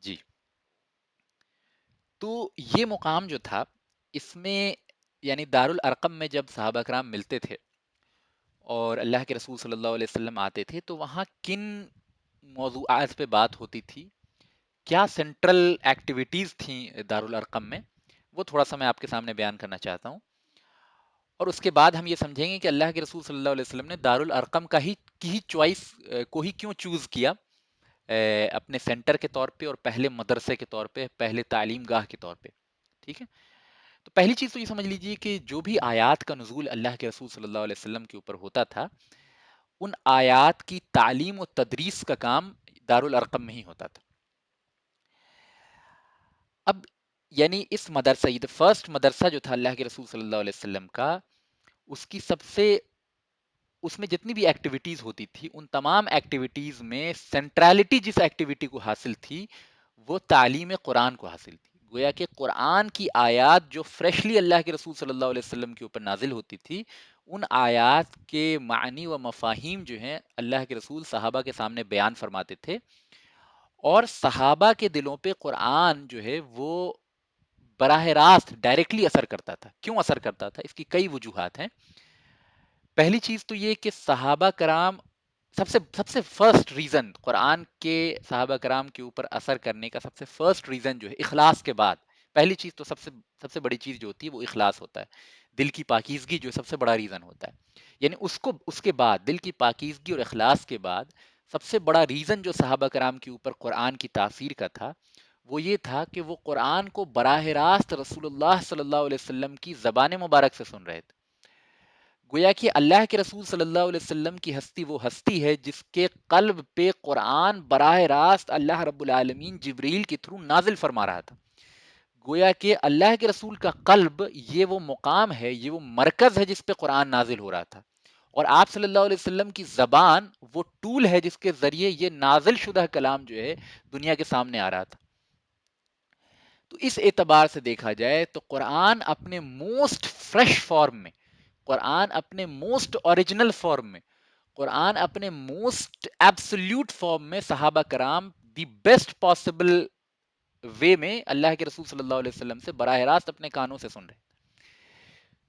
جی. تو یہ مقام جو تھا، اس میں یعنی دارالارقم میں جب صحابہ کرام ملتے تھے اور اللہ کے رسول صلی اللہ علیہ وسلم آتے تھے، تو وہاں کن موضوعات پہ بات ہوتی تھی، کیا سینٹرل ایکٹیویٹیز تھیں دارالارقم میں، وہ تھوڑا سا میں آپ کے سامنے بیان کرنا چاہتا ہوں. اور اس کے بعد ہم یہ سمجھیں گے کہ اللہ کے رسول صلی اللہ علیہ وسلم نے دارالارقم کی ہی چوائس کو ہی کیوں چوز کیا اپنے سینٹر کے طور پہ، اور پہلے مدرسے کے طور پہ، پہلے تعلیم گاہ کے طور پہ. ٹھیک ہے. تو پہلی چیز تو یہ سمجھ لیجئے کہ جو بھی آیات کا نزول اللہ کے رسول صلی اللہ علیہ وسلم کے اوپر ہوتا تھا، ان آیات کی تعلیم و تدریس کا کام دارالارقم میں ہی ہوتا تھا. اب یعنی اس مدرسہ، یہ فرسٹ مدرسہ جو تھا اللہ کے رسول صلی اللہ علیہ وسلم کا، اس کی سب سے اس میں جتنی بھی ایکٹیویٹیز ہوتی تھی، ان تمام ایکٹیویٹیز میں سینٹرالٹی جس ایکٹیویٹی کو حاصل تھی، وہ تعلیم قرآن کو حاصل تھی. گویا کہ قرآن کی آیات جو فریشلی اللہ کے رسول صلی اللہ علیہ وسلم کے اوپر نازل ہوتی تھی، ان آیات کے معنی و مفاہیم جو ہیں اللہ کے رسول صحابہ کے سامنے بیان فرماتے تھے، اور صحابہ کے دلوں پہ قرآن جو ہے وہ براہ راست ڈائریکٹلی اثر کرتا تھا. کیوں اثر کرتا تھا؟ اس کی کئی وجوہات ہیں. پہلی چیز تو یہ کہ صحابہ کرام سب سے فرسٹ ریزن قرآن کے صحابہ کرام کے اوپر اثر کرنے کا، سب سے فرسٹ ریزن جو ہے اخلاص کے بعد، پہلی چیز تو سب سے بڑی چیز جو ہوتی ہے وہ اخلاص ہوتا ہے. دل کی پاکیزگی جو سب سے بڑا ریزن ہوتا ہے. یعنی اس کے بعد دل کی پاکیزگی اور اخلاص کے بعد سب سے بڑا ریزن جو صحابہ کرام کے اوپر قرآن کی تاثیر کا تھا، وہ یہ تھا کہ وہ قرآن کو براہ راست رسول اللہ صلی اللہ علیہ وسلم کی زبان مبارک سے سن رہے تھے. گویا کہ اللہ کے رسول صلی اللہ علیہ وسلم کی ہستی وہ ہستی ہے جس کے قلب پہ قرآن براہ راست اللہ رب العالمین جبریل کے تھرو نازل فرما رہا تھا. گویا کہ اللہ کے رسول کا قلب یہ وہ مقام ہے، یہ وہ مرکز ہے جس پہ قرآن نازل ہو رہا تھا، اور آپ صلی اللہ علیہ وسلم کی زبان وہ ٹول ہے جس کے ذریعے یہ نازل شدہ کلام جو ہے دنیا کے سامنے آ رہا تھا. تو اس اعتبار سے دیکھا جائے تو قرآن اپنے موسٹ فریش فارم میں، قرآن اپنے موسٹ اوریجنل فارم میں، قرآن اپنے موسٹ ایبسلیوٹ فارم میں صحابہ کرام دی بیسٹ پاسبل وے میں اللہ کے رسول صلی اللہ علیہ وسلم سے براہ راست اپنے کانوں سے سن رہے.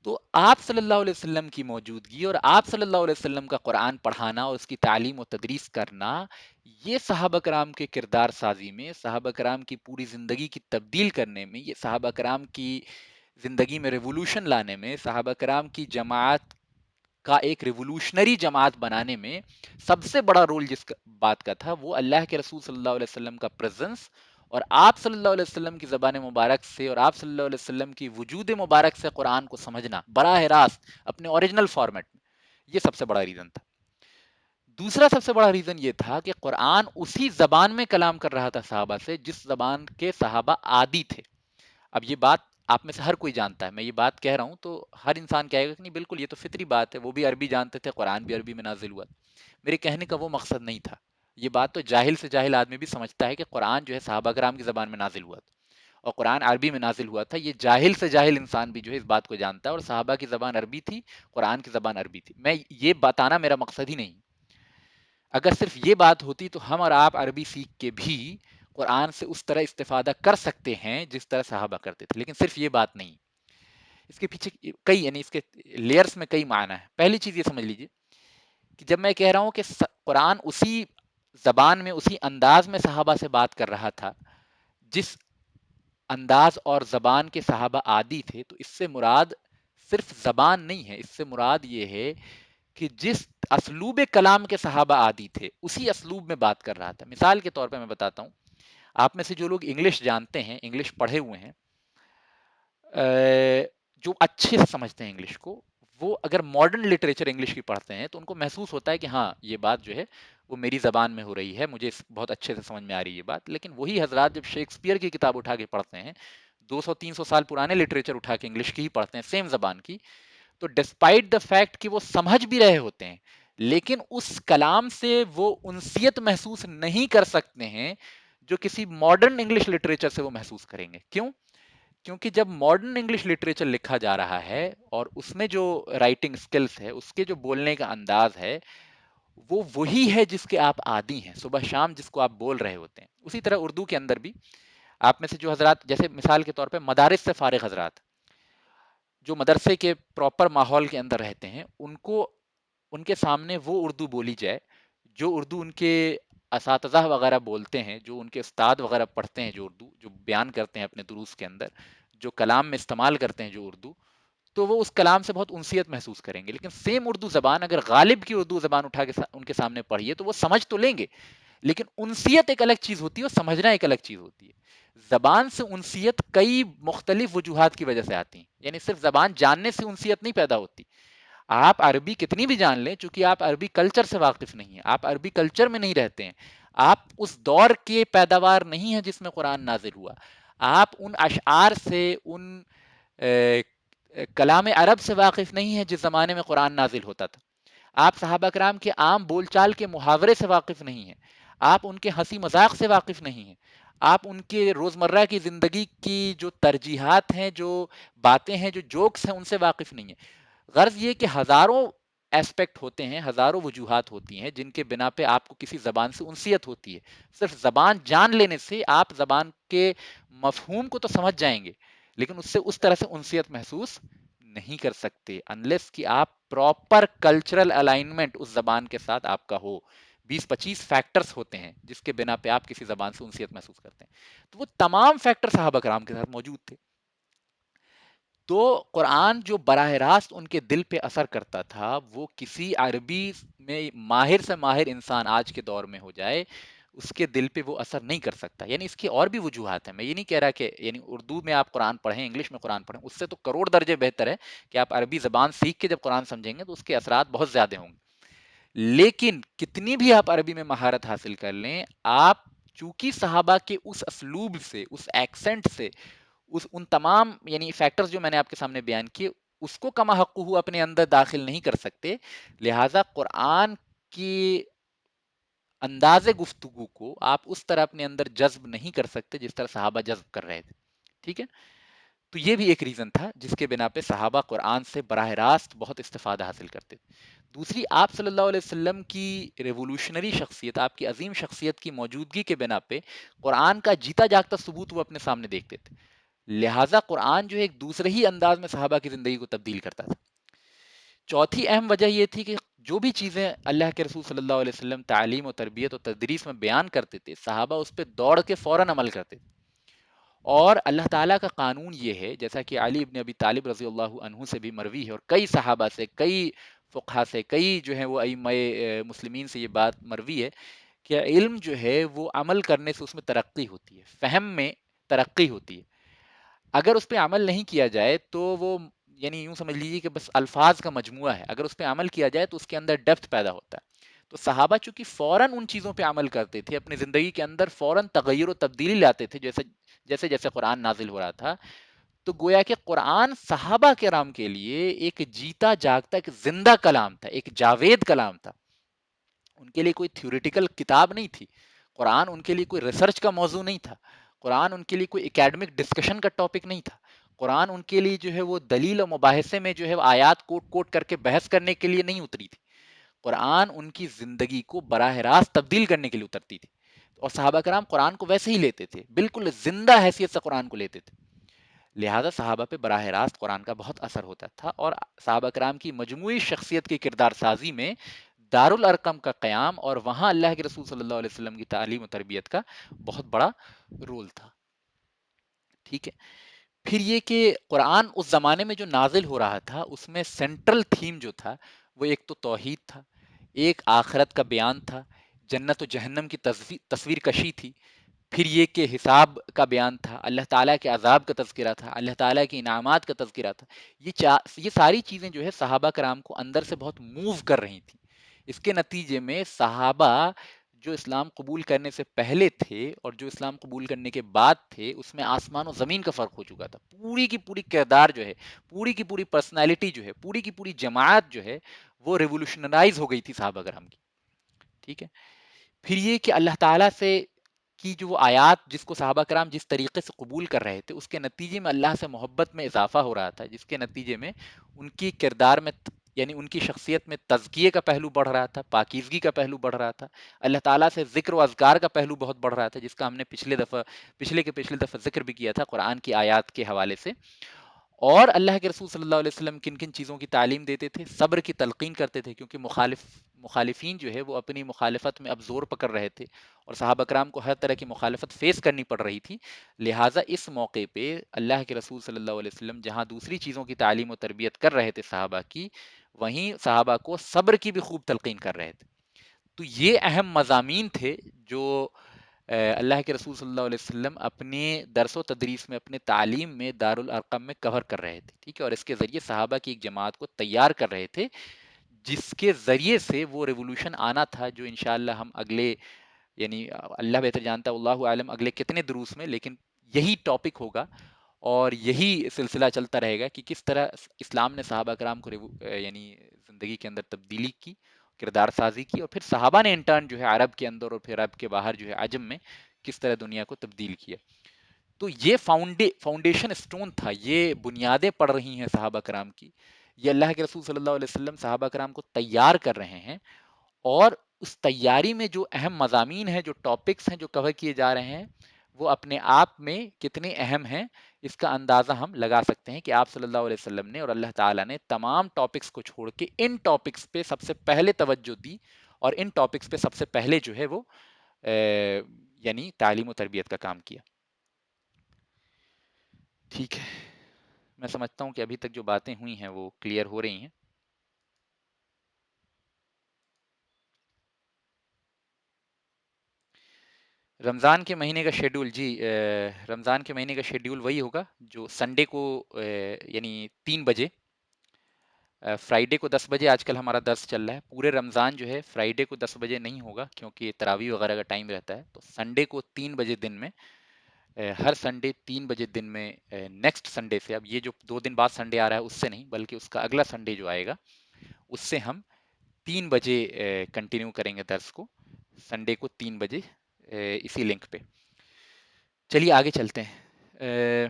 تو آپ صلی اللہ علیہ وسلم کی موجودگی اور آپ صلی اللہ علیہ وسلم کا قرآن پڑھانا اور اس کی تعلیم و تدریس کرنا، یہ صحابہ کرام کے کردار سازی میں، صحابہ کرام کی پوری زندگی کی تبدیل کرنے میں، یہ صحابہ کرام کی زندگی میں ریولوشن لانے میں، صحابہ کرام کی جماعت کا ایک ریولوشنری جماعت بنانے میں سب سے بڑا رول جس بات کا تھا، وہ اللہ کے رسول صلی اللہ علیہ وسلم کا پریزنس، اور آپ صلی اللہ علیہ وسلم کی زبان مبارک سے اور آپ صلی اللہ علیہ وسلم کی وجود مبارک سے قرآن کو سمجھنا براہ راست اپنے اوریجنل فارمیٹ میں، یہ سب سے بڑا ریزن تھا. دوسرا سب سے بڑا ریزن یہ تھا کہ قرآن اسی زبان میں کلام کر رہا تھا صحابہ سے جس زبان کے صحابہ عادی تھے. اب یہ بات آپ میں سے ہر کوئی جانتا ہے، میں یہ بات کہہ رہا ہوں تو ہر انسان کہے گا کہ نہیں بالکل یہ تو فطری بات ہے، وہ بھی عربی جانتے تھے، قرآن بھی عربی میں نازل ہوا. میرے کہنے کا وہ مقصد نہیں تھا. یہ بات تو جاہل سے جاہل آدمی بھی سمجھتا ہے کہ قرآن جو ہے صحابہ کرام کی زبان میں نازل ہوا تھا اور قرآن عربی میں نازل ہوا تھا. یہ جاہل سے جاہل انسان بھی جو ہے اس بات کو جانتا ہے، اور صحابہ کی زبان عربی تھی، قرآن کی زبان عربی تھی. میں یہ بتانا میرا مقصد ہی نہیں. اگر صرف یہ بات ہوتی تو ہم اور آپ عربی سیکھ کے بھی قرآن سے اس طرح استفادہ کر سکتے ہیں جس طرح صحابہ کرتے تھے، لیکن صرف یہ بات نہیں. اس کے پیچھے کئی یعنی اس کے لیئرز میں کئی معنی ہیں. پہلی چیز یہ سمجھ لیجئے کہ جب میں کہہ رہا ہوں کہ قرآن اسی زبان میں اسی انداز میں صحابہ سے بات کر رہا تھا جس انداز اور زبان کے صحابہ عادی تھے، تو اس سے مراد صرف زبان نہیں ہے، اس سے مراد یہ ہے کہ جس اسلوب کلام کے صحابہ عادی تھے اسی اسلوب میں بات کر رہا تھا. مثال کے طور پہ میں بتاتا ہوں، آپ میں سے جو لوگ انگلش جانتے ہیں، انگلش پڑھے ہوئے ہیں، جو اچھے سے سمجھتے ہیں انگلش کو، وہ اگر ماڈرن لٹریچر انگلش کی پڑھتے ہیں تو ان کو محسوس ہوتا ہے کہ ہاں یہ بات جو ہے وہ میری زبان میں ہو رہی ہے، مجھے بہت اچھے سے سمجھ میں آ رہی ہے یہ بات. لیکن وہی حضرات جب شیکسپیئر کی کتاب اٹھا کے پڑھتے ہیں، 200-300 سال پرانے لٹریچر اٹھا کے انگلش کی ہی پڑھتے ہیں سیم زبان کی، تو ڈسپائٹ دا فیکٹ کہ وہ سمجھ بھی رہے ہوتے ہیں لیکن اس کلام سے وہ انسیت محسوس نہیں کر سکتے ہیں جو کسی ماڈرن انگلش لٹریچر سے وہ محسوس کریں گے. کیوں؟ کیونکہ جب ماڈرن انگلش لٹریچر لکھا جا رہا ہے اور اس میں جو رائٹنگ سکلز ہے، اس کے جو بولنے کا انداز ہے، وہ وہی ہے جس کے آپ عادی ہیں صبح شام، جس کو آپ بول رہے ہوتے ہیں. اسی طرح اردو کے اندر بھی آپ میں سے جو حضرات، جیسے مثال کے طور پہ مدارس سے فارغ حضرات جو مدرسے کے پراپر ماحول کے اندر رہتے ہیں، ان کو ان کے سامنے وہ اردو بولی جائے جو اردو ان کے اساتذہ وغیرہ بولتے ہیں، جو ان کے استاد وغیرہ پڑھتے ہیں، جو اردو جو بیان کرتے ہیں اپنے دروس کے اندر، جو کلام میں استعمال کرتے ہیں جو اردو، تو وہ اس کلام سے بہت انسیت محسوس کریں گے. لیکن سیم اردو زبان اگر غالب کی اردو زبان اٹھا کے ان کے سامنے پڑھیے تو وہ سمجھ تو لیں گے، لیکن انسیت ایک الگ چیز ہوتی ہے اور سمجھنا ایک الگ چیز ہوتی ہے. زبان سے انسیت کئی مختلف وجوہات کی وجہ سے آتی ہیں، یعنی صرف زبان جاننے سے انسیت نہیں پیدا ہوتی. آپ عربی کتنی بھی جان لیں، چونکہ آپ عربی کلچر سے واقف نہیں ہیں، آپ عربی کلچر میں نہیں رہتے ہیں، آپ اس دور کے پیداوار نہیں ہیں جس میں قرآن نازل ہوا، آپ ان اشعار سے، ان کلام عرب سے واقف نہیں ہیں جس زمانے میں قرآن نازل ہوتا تھا، آپ صحابہ کرام کے عام بول چال کے محاورے سے واقف نہیں ہیں، آپ ان کے ہنسی مذاق سے واقف نہیں ہیں، آپ ان کے روزمرہ کی زندگی کی جو ترجیحات ہیں، جو باتیں ہیں، جو جوکس ہیں، ان سے واقف نہیں ہیں. غرض یہ کہ ہزاروں ایسپیکٹ ہوتے ہیں، ہزاروں وجوہات ہوتی ہیں جن کے بنا پہ آپ کو کسی زبان سے انسیت ہوتی ہے. صرف زبان جان لینے سے آپ زبان کے مفہوم کو تو سمجھ جائیں گے لیکن اس سے اس طرح سے انسیت محسوس نہیں کر سکتے انلیس کہ آپ پراپر کلچرل الائنمنٹ اس زبان کے ساتھ آپ کا ہو. 20-25 فیکٹرز ہوتے ہیں جس کے بنا پہ آپ کسی زبان سے انسیت محسوس کرتے ہیں، تو وہ تمام فیکٹر صحابہ کرام کے ساتھ موجود تھے. تو قرآن جو براہ راست ان کے دل پہ اثر کرتا تھا، وہ کسی عربی میں ماہر سے ماہر انسان آج کے دور میں ہو جائے، اس کے دل پہ وہ اثر نہیں کر سکتا. یعنی اس کی اور بھی وجوہات ہیں، میں یہ نہیں کہہ رہا کہ یعنی اردو میں آپ قرآن پڑھیں، انگلش میں قرآن پڑھیں، اس سے تو کروڑ درجے بہتر ہے کہ آپ عربی زبان سیکھ کے جب قرآن سمجھیں گے تو اس کے اثرات بہت زیادہ ہوں گے. لیکن کتنی بھی آپ عربی میں مہارت حاصل کر لیں، آپ چونکہ صحابہ کے اس اسلوب سے، اس ایکسنٹ سے، ان تمام یعنی فیکٹرز جو میں نے آپ کے سامنے بیان کیے، اس کو کما حقہ اپنے اندر داخل نہیں کر سکتے. لہٰذا قرآن کی انداز گفتگو کو آپ اس طرح اپنے اندر جذب نہیں کر سکتے جس طرح صحابہ جذب کر رہے تھے. ٹھیک ہے، تو یہ بھی ایک ریزن تھا جس کے بنا پہ صحابہ قرآن سے براہ راست بہت استفادہ حاصل کرتے تھے. دوسری، آپ صلی اللہ علیہ وسلم کی ریولوشنری شخصیت، آپ کی عظیم شخصیت کی موجودگی کے بنا پہ قرآن کا جیتا جاگتا ثبوت وہ اپنے سامنے دیکھتے تھے. لہٰذا قرآن جو ایک دوسرے ہی انداز میں صحابہ کی زندگی کو تبدیل کرتا تھا. چوتھی اہم وجہ یہ تھی کہ جو بھی چیزیں اللہ کے رسول صلی اللہ علیہ وسلم تعلیم و تربیت و تدریس میں بیان کرتے تھے، صحابہ اس پہ دوڑ کے فوراً عمل کرتے تھے. اور اللہ تعالیٰ کا قانون یہ ہے، جیسا کہ علی ابن ابی طالب رضی اللہ عنہ سے بھی مروی ہے اور کئی صحابہ سے، کئی فقہا سے، کئی جو ہیں وہ ائمہ مسلمین سے یہ بات مروی ہے کہ علم جو ہے وہ عمل کرنے سے اس میں ترقی ہوتی ہے، فہم میں ترقی ہوتی ہے. اگر اس پہ عمل نہیں کیا جائے تو وہ یعنی یوں سمجھ لیجیے کہ بس الفاظ کا مجموعہ ہے، اگر اس پہ عمل کیا جائے تو اس کے اندر ڈیپتھ پیدا ہوتا ہے. تو صحابہ چونکہ فوراً ان چیزوں پہ عمل کرتے تھے، اپنی زندگی کے اندر فوراً تغیر و تبدیلی لاتے تھے جیسے جیسے قرآن نازل ہو رہا تھا، تو گویا کہ قرآن صحابہ کرام کے لیے ایک جیتا جاگتا، ایک زندہ کلام تھا، ایک جاوید کلام تھا. ان کے لیے کوئی تھیوریٹیکل کتاب نہیں تھی، قرآن ان کے لیے کوئی ریسرچ کا موضوع نہیں تھا، قرآن ان کے لیے کوئی اکیڈمک ڈسکشن کا ٹاپک نہیں تھا، قرآن ان کے لیے جو ہے وہ دلیل و مباحثے میں جو ہے آیات کوٹ کوٹ کر کے بحث کرنے کے لیے نہیں اتری تھی. قرآن ان کی زندگی کو براہ راست تبدیل کرنے کے لیے اترتی تھی. اور صحابہ کرام قرآن کو ویسے ہی لیتے تھے، بالکل زندہ حیثیت سے قرآن کو لیتے تھے. لہذا صحابہ پہ براہ راست قرآن کا بہت اثر ہوتا تھا. اور صحابہ کرام کی مجموعی شخصیت کی کردار سازی میں دارالارقم کا قیام اور وہاں اللہ کے رسول صلی اللہ علیہ وسلم کی تعلیم و تربیت کا بہت بڑا رول تھا. ٹھیک ہے، پھر یہ کہ قرآن اس زمانے میں جو نازل ہو رہا تھا اس میں سینٹرل تھیم جو تھا وہ ایک تو توحید تھا، ایک آخرت کا بیان تھا، جنت و جہنم کی تصویر کشی تھی، پھر یہ کہ حساب کا بیان تھا، اللہ تعالیٰ کے عذاب کا تذکرہ تھا، اللہ تعالیٰ کے انعامات کا تذکرہ تھا. یہ ساری چیزیں جو ہے صحابہ کرام کو اندر سے بہت موو کر رہی تھیں. اس کے نتیجے میں صحابہ جو اسلام قبول کرنے سے پہلے تھے اور جو اسلام قبول کرنے کے بعد تھے، اس میں آسمان و زمین کا فرق ہو چکا تھا. پوری کی پوری کردار جو ہے، پوری کی پوری پرسنالٹی جو ہے، پوری کی پوری جماعت جو ہے وہ ریولوشنرائز ہو گئی تھی صحابہ کرام کی. ٹھیک ہے. پھر یہ کہ اللہ تعالیٰ سے کی جو وہ آیات جس کو صحابہ کرام جس طریقے سے قبول کر رہے تھے، اس کے نتیجے میں اللہ سے محبت میں اضافہ ہو رہا تھا، جس کے نتیجے میں ان کی کردار میں یعنی ان کی شخصیت میں تزکیے کا پہلو بڑھ رہا تھا، پاکیزگی کا پہلو بڑھ رہا تھا، اللہ تعالیٰ سے ذکر و اذکار کا پہلو بہت بڑھ رہا تھا، جس کا ہم نے پچھلے دفعہ ذکر بھی کیا تھا قرآن کی آیات کے حوالے سے. اور اللہ کے رسول صلی اللہ علیہ وسلم کن کن چیزوں کی تعلیم دیتے تھے؟ صبر کی تلقین کرتے تھے، کیونکہ مخالفین جو ہے وہ اپنی مخالفت میں اب زور پکڑ رہے تھے اور صحابہ کرام کو ہر طرح کی مخالفت فیس کرنی پڑ رہی تھی. لہٰذا اس موقع پہ اللہ کے رسول صلی اللہ علیہ وسلم جہاں دوسری چیزوں کی تعلیم و تربیت کر رہے تھے صحابہ کی، وہیں صحابہ کو صبر کی بھی خوب تلقین کر رہے تھے. تو یہ اہم مضامین تھے جو اللہ کے رسول صلی اللہ علیہ وسلم اپنے درس و تدریس میں، اپنے تعلیم میں دارالارقم میں کور کر رہے تھے. ٹھیک ہے. اور اس کے ذریعے صحابہ کی ایک جماعت کو تیار کر رہے تھے، جس کے ذریعے سے وہ ریولوشن آنا تھا جو انشاءاللہ ہم اگلے، یعنی اللہ بہتر جانتا ہے، اللہ عالم اگلے کتنے دروس میں، لیکن یہی ٹاپک ہوگا اور یہی سلسلہ چلتا رہے گا کہ کس طرح اسلام نے صحابہ کرام کو یعنی زندگی کے اندر تبدیلی کی، کردار سازی کی، اور پھر صحابہ نے انٹرن جو ہے عرب کے اندر اور پھر عرب کے باہر جو ہے عجم میں کس طرح دنیا کو تبدیل کیا. تو یہ فاؤنڈیشن اسٹون تھا، یہ بنیادیں پڑ رہی ہیں صحابہ کرام کی. یہ اللہ کے رسول صلی اللہ علیہ وسلم صحابہ کرام کو تیار کر رہے ہیں، اور اس تیاری میں جو اہم مضامین ہیں، جو ٹاپکس ہیں جو کور کیے جا رہے ہیں، وہ اپنے آپ میں کتنے اہم ہیں اس کا اندازہ ہم لگا سکتے ہیں کہ آپ صلی اللہ علیہ وسلم نے اور اللہ تعالیٰ نے تمام ٹاپکس کو چھوڑ کے ان ٹاپکس پہ سب سے پہلے توجہ دی، اور ان ٹاپکس پہ سب سے پہلے جو ہے وہ یعنی تعلیم و تربیت کا کام کیا. ٹھیک ہے. میں سمجھتا ہوں کہ ابھی تک جو باتیں ہوئی ہیں وہ کلیئر ہو رہی ہیں. رمضان کے مہینے کا شیڈول، جی رمضان کے مہینے کا شیڈول وہی ہوگا جو سنڈے کو یعنی 3 بجے، فرائیڈے کو 10 بجے آج کل ہمارا درس چل رہا ہے. پورے رمضان جو ہے فرائیڈے کو 10 بجے نہیں ہوگا کیونکہ تراویح وغیرہ کا ٹائم رہتا ہے. تو سنڈے کو 3 بجے دن میں، ہر سنڈے 3 بجے دن میں، نیکسٹ سنڈے سے، اب یہ جو 2 دن بعد سنڈے آ رہا ہے اس سے نہیں بلکہ اس کا اگلا سنڈے جو آئے گا اس سے ہم 3 بجے کنٹینیو کریں گے درس کو، سنڈے کو 3 بجے اسی لنک پہ. چلیے آگے چلتے ہیں.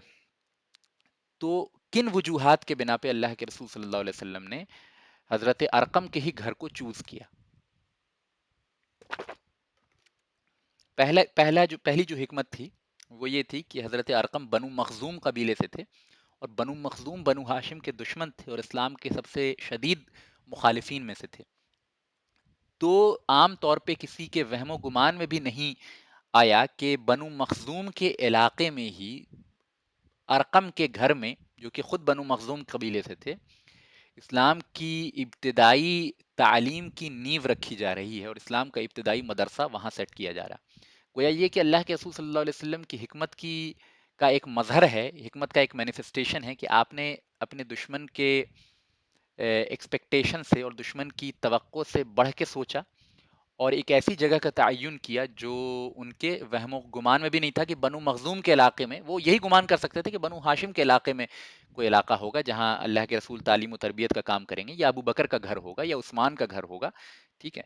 تو کن وجوہات کے بنا پہ اللہ کے رسول صلی اللہ علیہ وسلم نے حضرت ارقم کے ہی گھر کو چوز کیا؟ پہلی جو حکمت تھی وہ یہ تھی کہ حضرت ارقم بنو مخزوم قبیلے سے تھے، اور بنو مخزوم بنو ہاشم کے دشمن تھے اور اسلام کے سب سے شدید مخالفین میں سے تھے. تو عام طور پہ کسی کے وہم و گمان میں بھی نہیں آیا کہ بنو مخزوم کے علاقے میں ہی ارقم کے گھر میں، جو کہ خود بنو مخزوم قبیلے سے تھے، اسلام کی ابتدائی تعلیم کی نیو رکھی جا رہی ہے اور اسلام کا ابتدائی مدرسہ وہاں سیٹ کیا جا رہا ہے. گویا یہ کہ اللہ کے رسول صلی اللہ علیہ وسلم کی حکمت کا ایک مظہر ہے، حکمت کا ایک مینیفیسٹیشن ہے کہ آپ نے اپنے دشمن کے ایکسپیکٹیشن سے اور دشمن کی توقع سے بڑھ کے سوچا، اور ایک ایسی جگہ کا تعین کیا جو ان کے وہم و گمان میں بھی نہیں تھا کہ بنو مخزوم کے علاقے میں، وہ یہی گمان کر سکتے تھے کہ بنو ہاشم کے علاقے میں کوئی علاقہ ہوگا جہاں اللہ کے رسول تعلیم و تربیت کا کام کریں گے، یا ابو بکر کا گھر ہوگا یا عثمان کا گھر ہوگا. ٹھیک ہے.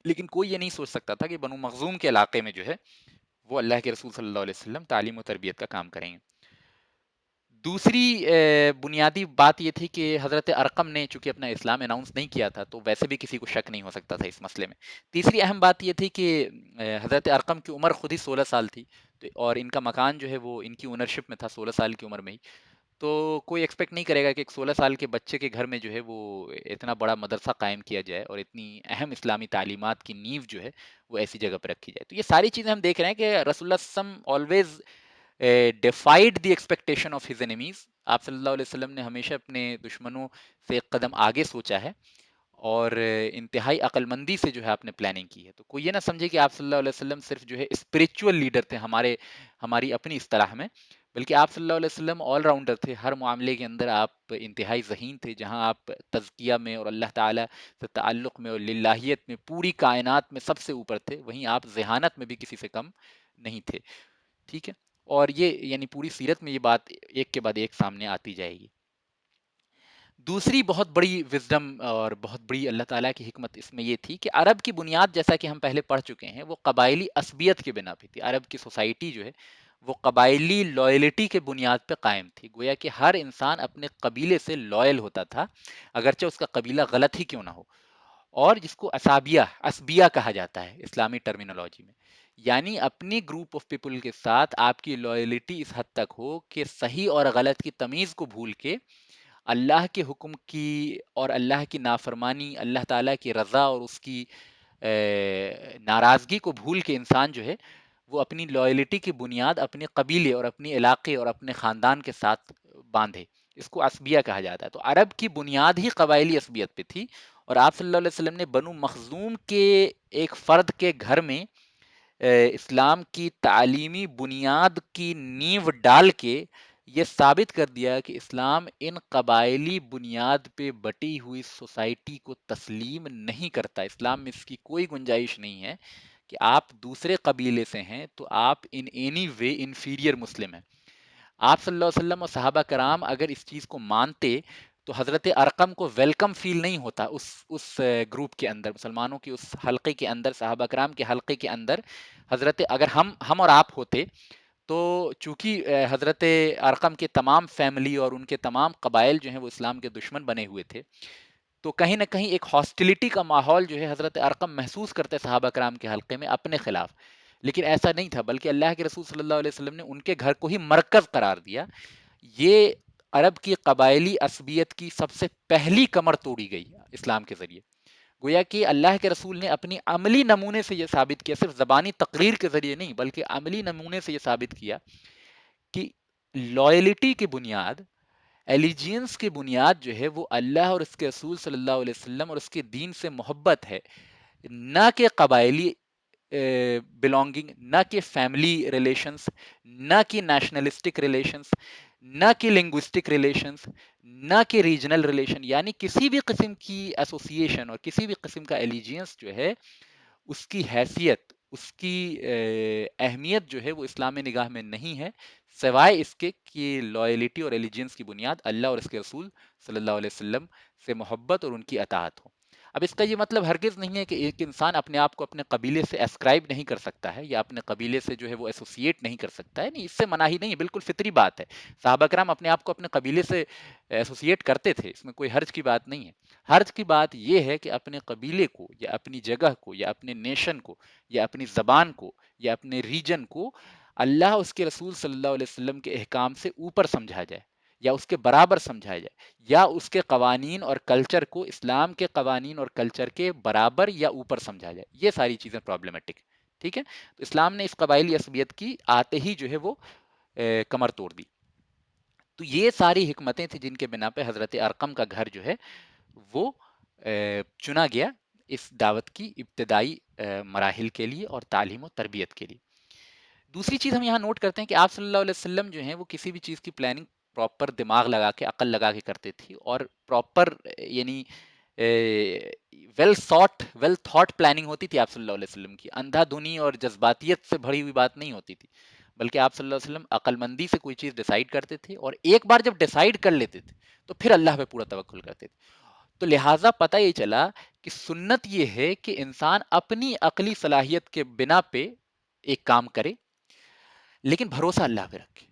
لیکن کوئی یہ نہیں سوچ سکتا تھا کہ بنو مخزوم کے علاقے میں جو ہے وہ اللہ کے رسول صلی اللہ علیہ وسلم تعلیم و تربیت کا کام کریں گے. دوسری بنیادی بات یہ تھی کہ حضرت ارقم نے چونکہ اپنا اسلام اناؤنس نہیں کیا تھا تو ویسے بھی کسی کو شک نہیں ہو سکتا تھا اس مسئلے میں. تیسری اہم بات یہ تھی کہ حضرت ارقم کی عمر خود ہی 16 سال تھی، اور ان کا مکان جو ہے وہ ان کی اونرشپ میں تھا 16 سال کی عمر میں ہی. تو کوئی ایکسپیکٹ نہیں کرے گا کہ ایک 16 سال کے بچے کے گھر میں جو ہے وہ اتنا بڑا مدرسہ قائم کیا جائے اور اتنی اہم اسلامی تعلیمات کی نیو جو ہے وہ ایسی جگہ پہ رکھی جائے. تو یہ ساری چیزیں ہم دیکھ رہے ہیں کہ رسول اللہ صلی اللہ علیہ وسلم always defied the expectation of his enemies. آپ صلی اللہ علیہ وسلم نے ہمیشہ اپنے دشمنوں سے ایک قدم آگے سوچا ہے اور انتہائی عقل مندی سے جو ہے آپ نے پلاننگ کی ہے. تو کوئی یہ نہ سمجھے کہ آپ صلی اللہ علیہ وسلم صرف جو ہے اسپریچول لیڈر تھے ہماری اپنی اصطلاح میں، بلکہ آپ صلی اللہ علیہ وسلم آل راؤنڈر تھے. ہر معاملے کے اندر آپ انتہائی ذہین تھے. جہاں آپ تزکیہ میں اور اللہ تعالیٰ سے تعلق میں اور للہیت میں پوری کائنات میں سب سے اوپر تھے، وہیں آپ ذہانت میں بھی کسی سے کم نہیں تھے. ٹھیک ہے، اور یہ یعنی پوری سیرت میں یہ بات ایک کے بعد ایک سامنے آتی جائے گی. دوسری بہت بڑی وزڈم اور بہت بڑی اللہ تعالیٰ کی حکمت اس میں یہ تھی کہ عرب کی بنیاد، جیسا کہ ہم پہلے پڑھ چکے ہیں، وہ قبائلی عصبیت کی بنا پہ تھی. عرب کی سوسائٹی جو ہے وہ قبائلی لائلٹی کے بنیاد پہ قائم تھی. گویا کہ ہر انسان اپنے قبیلے سے لائل ہوتا تھا، اگرچہ اس کا قبیلہ غلط ہی کیوں نہ ہو. اور جس کو اسبیہ کہا جاتا ہے اسلامی ٹرمینالوجی میں، یعنی اپنی گروپ آف پیپل کے ساتھ آپ کی لائلٹی اس حد تک ہو کہ صحیح اور غلط کی تمیز کو بھول کے اللہ کے حکم کی اور اللہ کی نافرمانی، اللہ تعالیٰ کی رضا اور اس کی ناراضگی کو بھول کے انسان جو ہے وہ اپنی لائلٹی کی بنیاد اپنے قبیلے اور اپنے علاقے اور اپنے خاندان کے ساتھ باندھے. اس کو عصبیہ کہا جاتا ہے. تو عرب کی بنیاد ہی قبائلی عصبیت پہ تھی، اور آپ صلی اللہ علیہ وسلم نے بنو مخزوم کے ایک فرد کے گھر میں اسلام کی تعلیمی بنیاد کی نیو ڈال کے یہ ثابت کر دیا کہ اسلام ان قبائلی بنیاد پہ بٹی ہوئی سوسائٹی کو تسلیم نہیں کرتا. اسلام میں اس کی کوئی گنجائش نہیں ہے کہ آپ دوسرے قبیلے سے ہیں تو آپ ان اینی وے انفیریئر مسلم ہیں. آپ صلی اللہ علیہ وسلم اور صحابہ کرام اگر اس چیز کو مانتے تو حضرت ارقم کو ویلکم فیل نہیں ہوتا اس گروپ کے اندر، مسلمانوں کی اس حلقے کے اندر، صحابہ کرام کے حلقے کے اندر. اگر ہم اور آپ ہوتے تو چونکہ حضرت ارقم کے تمام فیملی اور ان کے تمام قبائل جو ہیں وہ اسلام کے دشمن بنے ہوئے تھے، تو کہیں نہ کہیں ایک ہاسٹیلٹی کا ماحول جو ہے حضرت ارقم محسوس کرتے صحابہ کرام کے حلقے میں اپنے خلاف. لیکن ایسا نہیں تھا، بلکہ اللہ کے رسول صلی اللہ علیہ وسلم نے ان کے گھر کو ہی مرکز قرار دیا. یہ عرب کی قبائلی عصبیت کی سب سے پہلی کمر توڑی گئی اسلام کے ذریعے. گویا کہ اللہ کے رسول نے اپنی عملی نمونے سے یہ ثابت کیا، صرف زبانی تقریر کے ذریعے نہیں بلکہ عملی نمونے سے یہ ثابت کیا کہ لائلٹی کی بنیاد، ایلیجینس کی بنیاد جو ہے وہ اللہ اور اس کے رسول صلی اللہ علیہ وسلم اور اس کے دین سے محبت ہے، نہ کہ قبائلی بلونگنگ، نہ کہ فیملی ریلیشنز، نہ کہ نیشنلسٹک ریلیشنز، نہ کہ لنگوسٹک ریلیشنز، نہ کہ ریجنل ریلیشن. یعنی کسی بھی قسم کی ایسوسیشن اور کسی بھی قسم کا ایلیجینس جو ہے اس کی حیثیت، اس کی اہمیت جو ہے وہ اسلامی نگاہ میں نہیں ہے، سوائے اس کے کہ لائلٹی اور ایلیجینس کی بنیاد اللہ اور اس کے رسول صلی اللہ علیہ وسلم سے محبت اور ان کی اطاعت ہو. اب اس کا یہ مطلب ہرگز نہیں ہے کہ ایک انسان اپنے آپ کو اپنے قبیلے سے اسکرائب نہیں کر سکتا ہے یا اپنے قبیلے سے جو ہے وہ ایسوسیٹ نہیں کر سکتا ہے. نہیں، اس سے مناہی نہیں ہے، بالکل فطری بات ہے. صحابہ کرام اپنے آپ کو اپنے قبیلے سے ایسوسیٹ کرتے تھے، اس میں کوئی حرج کی بات نہیں ہے. حرج کی بات یہ ہے کہ اپنے قبیلے کو یا اپنی جگہ کو یا اپنے نیشن کو یا اپنی زبان کو یا اپنے ریجن کو اللہ اس کے رسول صلی اللہ علیہ وسلم کے احکام سے اوپر سمجھا جائے یا اس کے برابر سمجھا جائے، یا اس کے قوانین اور کلچر کو اسلام کے قوانین اور کلچر کے برابر یا اوپر سمجھا جائے. یہ ساری چیزیں پرابلمٹک. ٹھیک ہے، تو اسلام نے اس قبائلی عصبیت کی آتے ہی جو ہے وہ کمر توڑ دی. تو یہ ساری حکمتیں تھیں جن کے بنا پہ حضرت ارقم کا گھر جو ہے وہ چنا گیا اس دعوت کی ابتدائی مراحل کے لیے اور تعلیم و تربیت کے لیے. دوسری چیز ہم یہاں نوٹ کرتے ہیں کہ آپ صلی اللہ علیہ وسلم جو ہیں وہ کسی بھی چیز کی پلاننگ پراپر دماغ لگا کے، عقل لگا کے کرتے تھے، اور پراپر یعنی ویل تھاٹ پلاننگ ہوتی تھی آپ صلی اللہ علیہ وسلم کی. اندھا دھنی اور جذباتیت سے بھری ہوئی بات نہیں ہوتی تھی، بلکہ آپ صلی اللہ علیہ وسلم عقل مندی سے کوئی چیز ڈیسائیڈ کرتے تھے، اور ایک بار جب ڈیسائیڈ کر لیتے تھے تو پھر اللہ پہ پورا توکل کرتے تھے. تو لہٰذا پتہ یہ چلا کہ سنت یہ ہے کہ انسان اپنی عقلی صلاحیت کے بنا پہ ایک کام کرے لیکن بھروسہ اللہ پہ رکھے.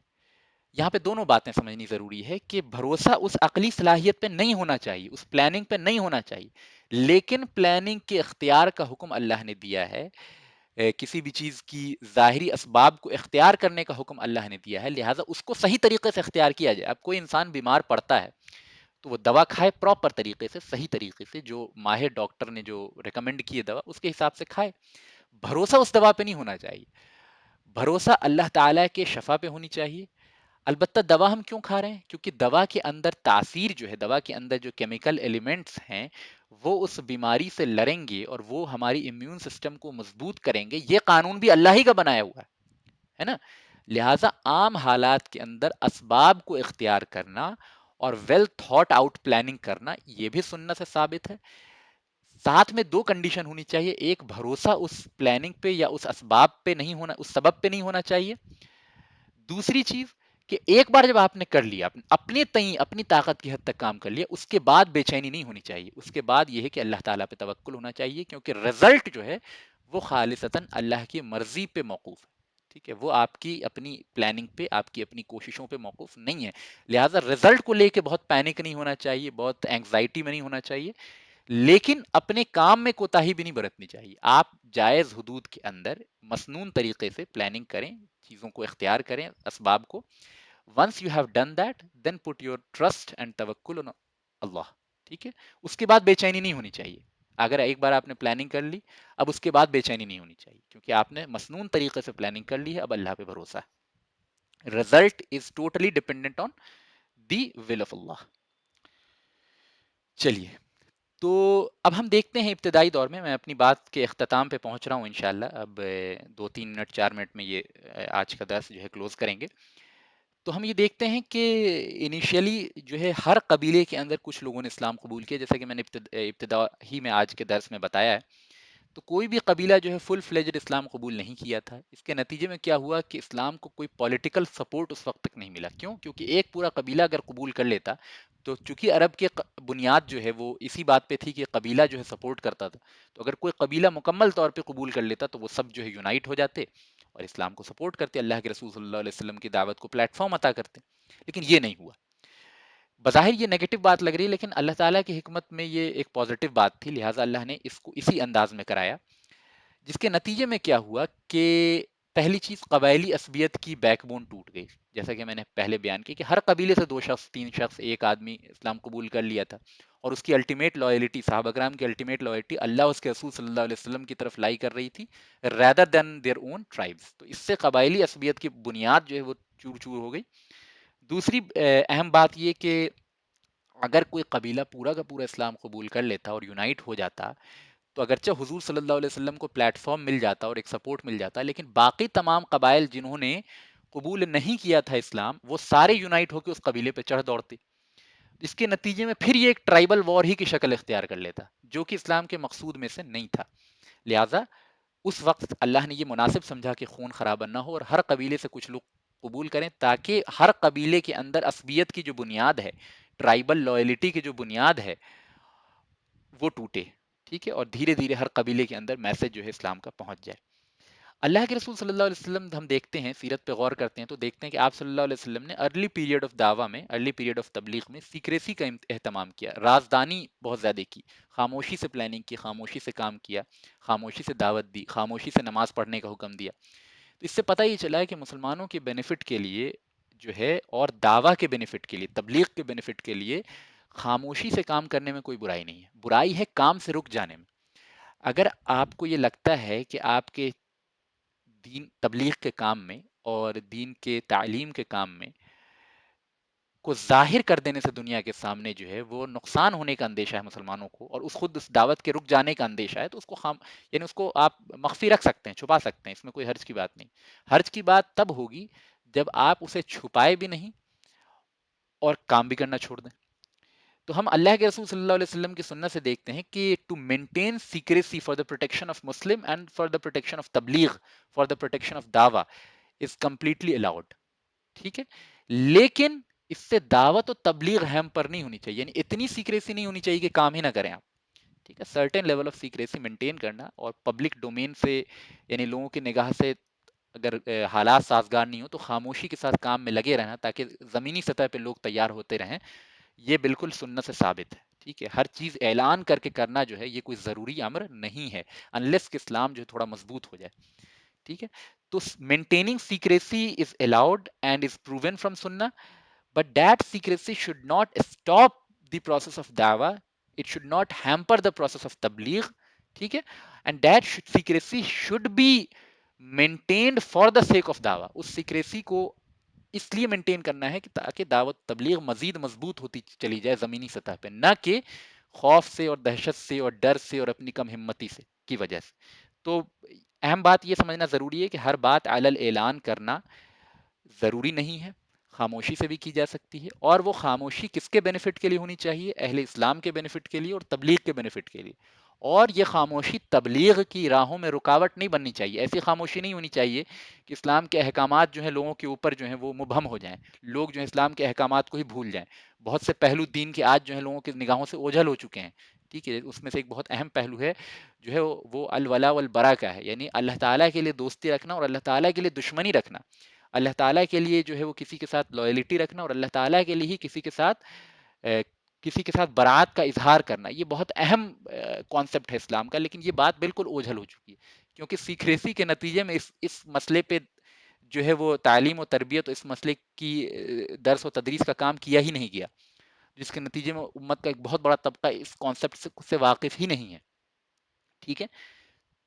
یہاں پہ دونوں باتیں سمجھنی ضروری ہے کہ بھروسہ اس عقلی صلاحیت پہ نہیں ہونا چاہیے، اس پلاننگ پہ نہیں ہونا چاہیے، لیکن پلاننگ کے اختیار کا حکم اللہ نے دیا ہے. کسی بھی چیز کی ظاہری اسباب کو اختیار کرنے کا حکم اللہ نے دیا ہے، لہٰذا اس کو صحیح طریقے سے اختیار کیا جائے. اب کوئی انسان بیمار پڑتا ہے تو وہ دوا کھائے پراپر طریقے سے، صحیح طریقے سے، جو ماہر ڈاکٹر نے جو ریکمنڈ کی ہے دوا اس کے حساب سے کھائے. بھروسہ اس دوا پہ نہیں ہونا چاہیے، بھروسہ اللہ تعالیٰ کے شفا پہ ہونی چاہیے. البتہ دوا ہم کیوں کھا رہے ہیں؟ کیونکہ دوا کے اندر تاثیر جو ہے، دوا کے اندر جو کیمیکل ایلیمنٹس ہیں وہ اس بیماری سے لڑیں گے اور وہ ہماری امیون سسٹم کو مضبوط کریں گے، یہ قانون بھی اللہ ہی کا بنایا ہوا ہے نا؟ لہٰذا عام حالات کے اندر اسباب کو اختیار کرنا اور ویل تھاٹ آؤٹ پلاننگ کرنا یہ بھی سنت سے ثابت ہے۔ ساتھ میں دو کنڈیشن ہونی چاہیے، ایک بھروسہ اس پلاننگ پہ یا اس اسباب پہ نہیں ہونا، اس سبب پہ نہیں ہونا چاہیے۔ دوسری چیز کہ ایک بار جب آپ نے کر لیا، اپنے تئیں اپنی طاقت کی حد تک کام کر لیا، اس کے بعد بے چینی نہیں ہونی چاہیے، اس کے بعد یہ ہے کہ اللہ تعالیٰ پہ توکل ہونا چاہیے، کیونکہ رزلٹ جو ہے وہ خالصتاً اللہ کی مرضی پہ موقوف ہے، ٹھیک ہے؟ وہ آپ کی اپنی پلاننگ پہ، آپ کی اپنی کوششوں پہ موقوف نہیں ہے۔ لہٰذا رزلٹ کو لے کے بہت پینک نہیں ہونا چاہیے، بہت اینگزائٹی میں نہیں ہونا چاہیے، لیکن اپنے کام میں کوتاہی بھی نہیں برتنی چاہیے۔ آپ جائز حدود کے اندر مسنون طریقے سے پلاننگ کریں، چیزوں کو اختیار کریں، اسباب کو۔ Once you have done that then put your trust and توکل آن اللہ، ٹھیک ہے؟ اس کے بعد بے چینی نہیں ہونی چاہیے۔ اگر ایک بار آپ نے پلاننگ کر لی، اب اس کے بعد بے چینی نہیں ہونی چاہیے، کیونکہ آپ نے مسنون طریقے سے پلاننگ کر لی ہے، اب اللہ پہ بھروسہ ہے۔ Result is totally dependent on the will of Allah. چلیے، تو اب ہم دیکھتے ہیں ابتدائی دور میں اپنی بات کے اختتام پہ پہنچ رہا ہوں انشاءاللہ، اب 2-3 منٹ 4 منٹ میں یہ آج کا درس جو ہے کلوز کریں گے۔ تو ہم یہ دیکھتے ہیں کہ انیشیلی جو ہے ہر قبیلے کے اندر کچھ لوگوں نے اسلام قبول کیا، جیسا کہ میں نے ابتدا ہی میں آج کے درس میں بتایا ہے۔ تو کوئی بھی قبیلہ جو ہے فل فلیجڈ اسلام قبول نہیں کیا تھا۔ اس کے نتیجے میں کیا ہوا کہ اسلام کو کوئی پولیٹیکل سپورٹ اس وقت تک نہیں ملا۔ کیوں؟ کیونکہ ایک پورا قبیلہ اگر قبول کر لیتا تو چونکہ عرب کے بنیاد جو ہے وہ اسی بات پہ تھی کہ قبیلہ جو ہے سپورٹ کرتا تھا، تو اگر کوئی قبیلہ مکمل طور پہ قبول کر لیتا تو وہ سب جو ہے یونائٹ ہو جاتے اور اسلام کو سپورٹ کرتے، اللہ کے رسول صلی اللہ علیہ وسلم کی دعوت کو پلیٹ فارم عطا کرتے۔ لیکن یہ نہیں ہوا۔ بظاہر یہ نیگیٹو بات لگ رہی ہے، لیکن اللہ تعالیٰ کی حکمت میں یہ ایک پازیٹیو بات تھی، لہٰذا اللہ نے اس کو اسی انداز میں کرایا، جس کے نتیجے میں کیا ہوا کہ پہلی چیز قبائلی عصبیت کی بیک بون ٹوٹ گئی۔ جیسا کہ میں نے پہلے بیان کی کہ ہر قبیلے سے 2 شخص 3 شخص ایک آدمی اسلام قبول کر لیا تھا، اور اس کی الٹیمیٹ لائلٹی، صحابہ کرام کی الٹیمیٹ لائلٹی اللہ اس کے رسول صلی اللہ علیہ وسلم کی طرف لائی کر رہی تھی rather than their own tribes۔ تو اس سے قبائلی عصبیت کی بنیاد جو ہے وہ چور چور ہو گئی۔ دوسری اہم بات یہ کہ اگر کوئی قبیلہ پورا کا پورا اسلام قبول کر لیتا اور یونائٹ ہو جاتا، تو اگرچہ حضور صلی اللہ علیہ وسلم کو پلیٹ فارم مل جاتا اور ایک سپورٹ مل جاتا، لیکن باقی تمام قبائل جنہوں نے قبول نہیں کیا تھا اسلام، وہ سارے یونائٹ ہو کے اس قبیلے پہ چڑھ دوڑتے۔ اس کے نتیجے میں پھر یہ ایک ٹرائبل وار ہی کی شکل اختیار کر لیتا، جو کہ اسلام کے مقصود میں سے نہیں تھا۔ لہٰذا اس وقت اللہ نے یہ مناسب سمجھا کہ خون خرابہ نہ ہو اور ہر قبیلے سے کچھ لوگ قبول کریں، تاکہ ہر قبیلے کے اندر عصبیت کی جو بنیاد ہے، ٹرائبل لائلٹی کی جو بنیاد ہے، وہ ٹوٹے، ٹھیک ہے؟ اور دھیرے دھیرے ہر قبیلے کے اندر میسج جو ہے اسلام کا پہنچ جائے۔ اللہ کے رسول صلی اللہ علیہ وسلم ہم دیکھتے ہیں، سیرت پہ غور کرتے ہیں تو دیکھتے ہیں کہ آپ صلی اللہ علیہ وسلم نے ارلی پیریڈ آف دعویٰ میں، ارلی پیریڈ آف تبلیغ میں سیکریسی کا اہتمام کیا، رازدانی بہت زیادہ کی، خاموشی سے پلاننگ کی، خاموشی سے کام کیا، خاموشی سے دعوت دی، خاموشی سے نماز پڑھنے کا حکم دیا۔ تو اس سے پتہ یہ چلا ہے کہ مسلمانوں کے بینیفٹ کے لیے جو ہے، اور دعویٰ کے بینیفٹ کے لیے، تبلیغ کے بینیفٹ کے لیے، خاموشی سے کام کرنے میں کوئی برائی نہیں ہے۔ برائی ہے کام سے رک جانے میں۔ اگر آپ کو یہ لگتا ہے کہ آپ کے دین تبلیغ کے کام میں اور دین کے تعلیم کے کام میں کو ظاہر کر دینے سے دنیا کے سامنے جو ہے وہ نقصان ہونے کا اندیشہ ہے مسلمانوں کو، اور اس دعوت کے رک جانے کا اندیشہ ہے، تو اس کو یعنی اس کو آپ مخفی رکھ سکتے ہیں، چھپا سکتے ہیں، اس میں کوئی حرج کی بات نہیں۔ حرج کی بات تب ہوگی جب آپ اسے چھپائے بھی نہیں اور کام بھی کرنا چھوڑ دیں۔ تو ہم اللہ کے رسول صلی اللہ علیہ وسلم کی سنت سے دیکھتے ہیں کہ to maintain secrecy for the protection of Muslim and for the protection of تبلیغ، فار دا پروٹیکشن آف دعویٰ از کمپلیٹلی الاؤڈ، ٹھیک ہے؟ لیکن اس سے دعوت و تبلیغ ہیمپر نہیں ہونی چاہیے، یعنی اتنی سیکریسی نہیں ہونی چاہیے کہ کام ہی نہ کریں آپ، ٹھیک ہے؟ Certain level of secrecy maintain کرنا، اور پبلک ڈومین سے، یعنی لوگوں کی نگاہ سے اگر حالات سازگار نہیں ہو تو خاموشی کے ساتھ کام میں لگے رہنا، تاکہ زمینی سطح پہ لوگ تیار ہوتے رہیں، یہ بالکل سنت سے ثابت ہے، ٹھیک ہے؟ ہر چیز اعلان کر کے کرنا جو ہے یہ کوئی ضروری امر نہیں ہے، انلیس کہ اسلام جو ہے تھوڑا مضبوط ہو جائے، ٹھیک ہے؟ تو maintaining secrecy is allowed and is proven from سنہ، but that secrecy should not stop the process of dawah, it should not hamper the process of tabligh، ٹھیک ہے؟ and that secrecy should be maintained for the sake of dawah، اس secrecy کو اس لیے maintain کرنا ہے کہ تاکہ دعوت تبلیغ مزید مضبوط ہوتی چلی جائے زمینی سطح پہ، نہ کہ خوف سے اور دہشت سے اور ڈر سے اور اپنی کم ہمتی سے کی وجہ سے. تو اہم بات یہ سمجھنا ضروری ہے کہ ہر بات علی الاعلان کرنا ضروری نہیں ہے، خاموشی سے بھی کی جا سکتی ہے، اور وہ خاموشی کس کے بینیفٹ کے لیے ہونی چاہیے؟ اہل اسلام کے بینیفٹ کے لیے اور تبلیغ کے بینیفٹ کے لیے. اور یہ خاموشی تبلیغ کی راہوں میں رکاوٹ نہیں بننی چاہیے. ایسی خاموشی نہیں ہونی چاہیے کہ اسلام کے احکامات جو ہیں لوگوں کے اوپر جو ہیں وہ مبہم ہو جائیں، لوگ جو ہیں اسلام کے احکامات کو ہی بھول جائیں. بہت سے پہلو دین کے آج جو ہیں لوگوں کی نگاہوں سے اوجھل ہو چکے ہیں. ٹھیک ہے، اس میں سے ایک بہت اہم پہلو ہے جو ہے وہ الولا والبرا کا ہے، یعنی اللہ تعالیٰ کے لیے دوستی رکھنا اور اللہ تعالیٰ کے لیے دشمنی رکھنا. اللہ تعالیٰ کے لیے جو ہے وہ کسی کے ساتھ لائلٹی رکھنا اور اللہ تعالیٰ کے لیے ہی کسی کے ساتھ برات کا اظہار کرنا. یہ بہت اہم کانسیپٹ ہے اسلام کا، لیکن یہ بات بالکل اوجھل ہو چکی ہے کیونکہ سیکریسی کے نتیجے میں اس مسئلے پہ جو ہے وہ تعلیم و تربیت اور اس مسئلے کی درس و تدریس کا کام کیا ہی نہیں گیا، جس کے نتیجے میں امت کا ایک بہت بڑا طبقہ اس کانسیپٹ سے واقف ہی نہیں ہے. ٹھیک ہے،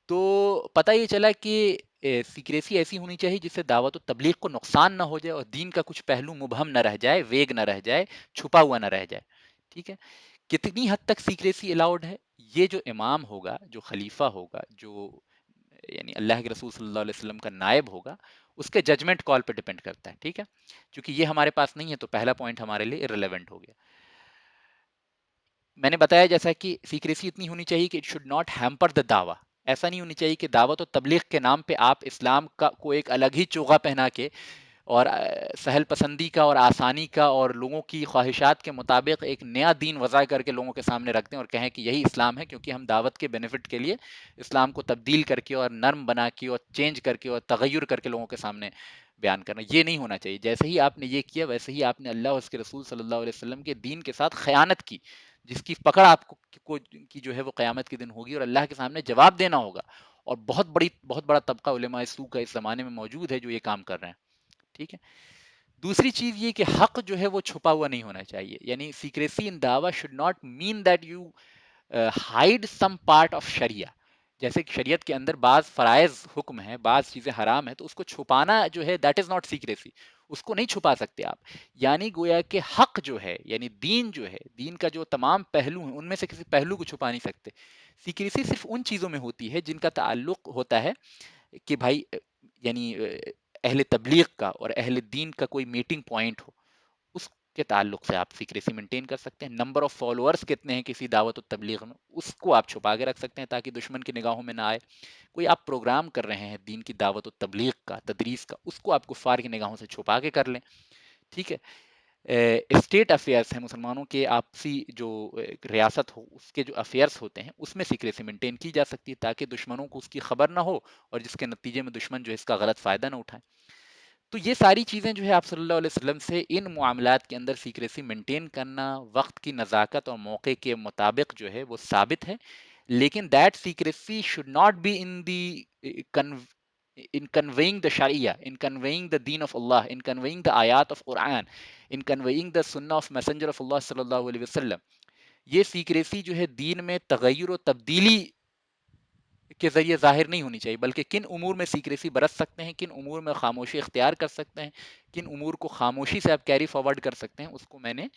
تو پتہ یہ چلا کہ سیکریسی ایسی ہونی چاہیے جس سے دعوت و تبلیغ کو نقصان نہ ہو جائے اور دین کا کچھ پہلو مبہم نہ رہ جائے، ویگ نہ رہ جائے، چھپا ہوا نہ رہ جائے. ٹھیک ہے، کتنی حد تک سیکریسی الاؤڈ ہے؟ یہ جو امام ہوگا، جو خلیفہ ہوگا، جو یعنی اللہ کے رسول صلی اللہ علیہ وسلم کا نائب ہوگا، اس کے ججمنٹ کال پہ ڈیپینڈ کرتا ہے. ٹھیک ہے، چونکہ یہ ہمارے پاس نہیں ہے تو پہلا پوائنٹ ہمارے لیے irrelevant ہو گیا. میں نے بتایا جیسا کہ سیکریسی اتنی ہونی چاہیے کہ اٹ شوڈ ناٹ ہیمپر دا دعویٰ. ایسا نہیں ہونی چاہیے کہ دعوت و تبلیغ کے نام پہ آپ اسلام کو ایک الگ ہی چوغا پہنا کے اور سہل پسندی کا اور آسانی کا اور لوگوں کی خواہشات کے مطابق ایک نیا دین وضع کر کے لوگوں کے سامنے رکھ دیں اور کہیں کہ یہی اسلام ہے، کیونکہ ہم دعوت کے بینیفٹ کے لیے اسلام کو تبدیل کر کے اور نرم بنا کے اور چینج کر کے اور تغیر کر کے لوگوں کے سامنے بیان کرنا. یہ نہیں ہونا چاہیے. جیسے ہی آپ نے یہ کیا ویسے ہی آپ نے اللہ اور اس کے رسول صلی اللہ علیہ وسلم کے دین کے ساتھ خیانت کی، جس کی پکڑ آپ کو کی جو ہے وہ قیامت کے دن ہوگی اور اللہ کے سامنے جواب دینا ہوگا. اور بہت بڑا طبقہ علماء سو کا اس زمانے میں موجود ہے جو یہ کام کر رہے ہیں. ٹھیک ہے، دوسری چیز یہ کہ حق جو ہے وہ چھپا ہوا نہیں ہونا چاہیے. یعنی سیکریسی ان دعویٰ should not mean that you hide some part of sharia. جیسے کہ شریعت کے اندر بعض فرائض حکم ہیں، بعض چیزیں حرام ہیں، تو اس کو چھپانا جو ہے دیٹ از ناٹ سیکریسی. اس کو نہیں چھپا سکتے آپ. یعنی گویا کہ حق جو ہے، یعنی دین جو ہے، دین کا جو تمام پہلو ہیں ان میں سے کسی پہلو کو چھپا نہیں سکتے. سیکریسی صرف ان چیزوں میں ہوتی ہے جن کا تعلق ہوتا ہے کہ بھائی یعنی اہل تبلیغ کا اور اہل دین کا کوئی میٹنگ پوائنٹ ہو، اس کے تعلق سے آپ سیکریسی مینٹین کر سکتے ہیں. نمبر آف فالوورز کتنے ہیں کسی دعوت و تبلیغ میں، اس کو آپ چھپا کے رکھ سکتے ہیں تاکہ دشمن کی نگاہوں میں نہ آئے. کوئی آپ پروگرام کر رہے ہیں دین کی دعوت و تبلیغ کا، تدریس کا، اس کو آپ کفار کی نگاہوں سے چھپا کے کر لیں. ٹھیک ہے، اسٹیٹ افیئرس ہیں مسلمانوں کے آپسی جو ریاست ہو اس کے جو افیئرس ہوتے ہیں اس میں سیکریسی مینٹین کی جا سکتی ہے تاکہ دشمنوں کو اس کی خبر نہ ہو اور جس کے نتیجے میں دشمن جو ہے اس کا غلط فائدہ نہ اٹھائیں. تو یہ ساری چیزیں جو ہے آپ صلی اللہ علیہ وسلم سے ان معاملات کے اندر سیکریسی مینٹین کرنا وقت کی نزاکت اور موقع کے مطابق جو ہے وہ ثابت ہے. لیکن that secrecy should not be in conveying the sharia, in conveying the deen of Allah, in conveying the ayat of Quran, in conveying the sunnah of messenger of Allah صلی اللہ علیہ وسلم. یہ سیکریسی جو ہے دین میں تغیر و تبدیلی کے ذریعے ظاہر نہیں ہونی چاہیے، بلکہ کن امور میں سیکریسی برت سکتے ہیں، کن امور میں خاموشی اختیار کر سکتے ہیں، کن امور کو خاموشی سے آپ کیری فارورڈ کر سکتے ہیں، اس کو میں نے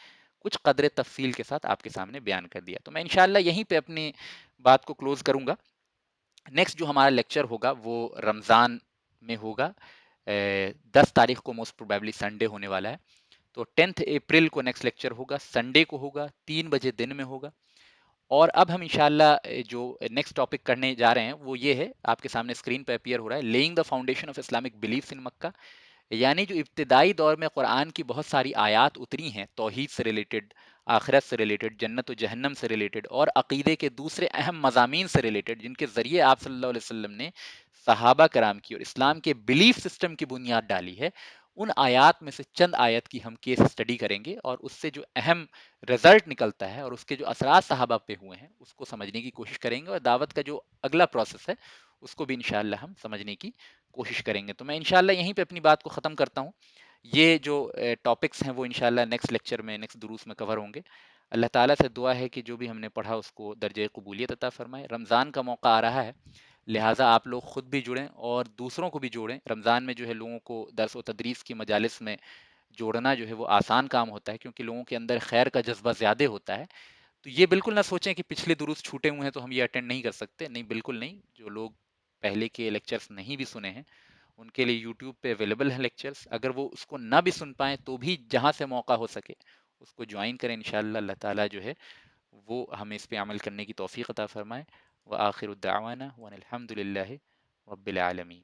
کچھ قدر تفصیل کے ساتھ آپ کے سامنے بیان کر دیا. تو میں انشاءاللہ یہیں پہ اپنی بات کو کلوز کروں گا. نیکسٹ جو ہمارا لیکچر ہوگا وہ رمضان میں ہوگا. 10 تاریخ کو موسٹ پروبیبلی سنڈے ہونے والا ہے، تو 10 اپریل کو نیکسٹ لیکچر ہوگا، سنڈے کو ہوگا، 3 بجے دن میں ہوگا. اور اب ہم انشاءاللہ جو نیکسٹ ٹاپک کرنے جا رہے ہیں وہ یہ ہے، آپ کے سامنے اسکرین پہ اپیئر ہو رہا ہے، laying the foundation of Islamic beliefs in Mecca. یعنی جو ابتدائی دور میں قرآن کی بہت ساری آیات اتری ہیں توحید سے ریلیٹڈ، آخرت سے ریلیٹڈ، جنت و جہنم سے ریلیٹڈ اور عقیدے کے دوسرے اہم مضامین سے ریلیٹڈ، جن کے ذریعے آپ صلی اللہ علیہ وسلم نے صحابہ کرام کی اور اسلام کے بلیف سسٹم کی بنیاد ڈالی ہے، ان آیات میں سے چند آیت کی ہم کیس اسٹڈی کریں گے اور اس سے جو اہم رزلٹ نکلتا ہے اور اس کے جو اثرات صحابہ پہ ہوئے ہیں اس کو سمجھنے کی کوشش کریں گے، اور دعوت کا جو اگلا پروسیس ہے اس کو بھی انشاءاللہ ہم سمجھنے کی کوشش کریں گے. تو میں انشاءاللہ یہیں پہ اپنی بات کو ختم کرتا ہوں. یہ جو ٹاپکس ہیں وہ انشاءاللہ نیکسٹ لیکچر میں، نیکسٹ دروس میں کور ہوں گے. اللہ تعالیٰ سے دعا ہے کہ جو بھی ہم نے پڑھا اس کو درجہ قبولیت عطا فرمائے. رمضان کا موقع آ رہا ہے، لہٰذا آپ لوگ خود بھی جڑیں اور دوسروں کو بھی جوڑیں. رمضان میں جو ہے لوگوں کو درس و تدریس کی مجالس میں جوڑنا جو ہے وہ آسان کام ہوتا ہے کیونکہ لوگوں کے اندر خیر کا جذبہ زیادہ ہوتا ہے. تو یہ بالکل نہ سوچیں کہ پچھلے دروس چھوٹے ہوئے ہیں تو ہم یہ اٹینڈ نہیں کر سکتے، نہیں بالکل نہیں، جو لوگ پہلے کے لیکچرز نہیں بھی سنے ہیں ان کے لیے یوٹیوب پہ اویلیبل ہیں لیکچرز، اگر وہ اس کو نہ بھی سن پائیں تو بھی جہاں سے موقع ہو سکے اس کو جوائن کریں، انشاءاللہ اللہ تعالیٰ جو ہے وہ ہمیں اس پہ عمل کرنے کی توفیق عطا فرمائے۔ وآخر الدعوانا وان الحمد للہ رب العالمین۔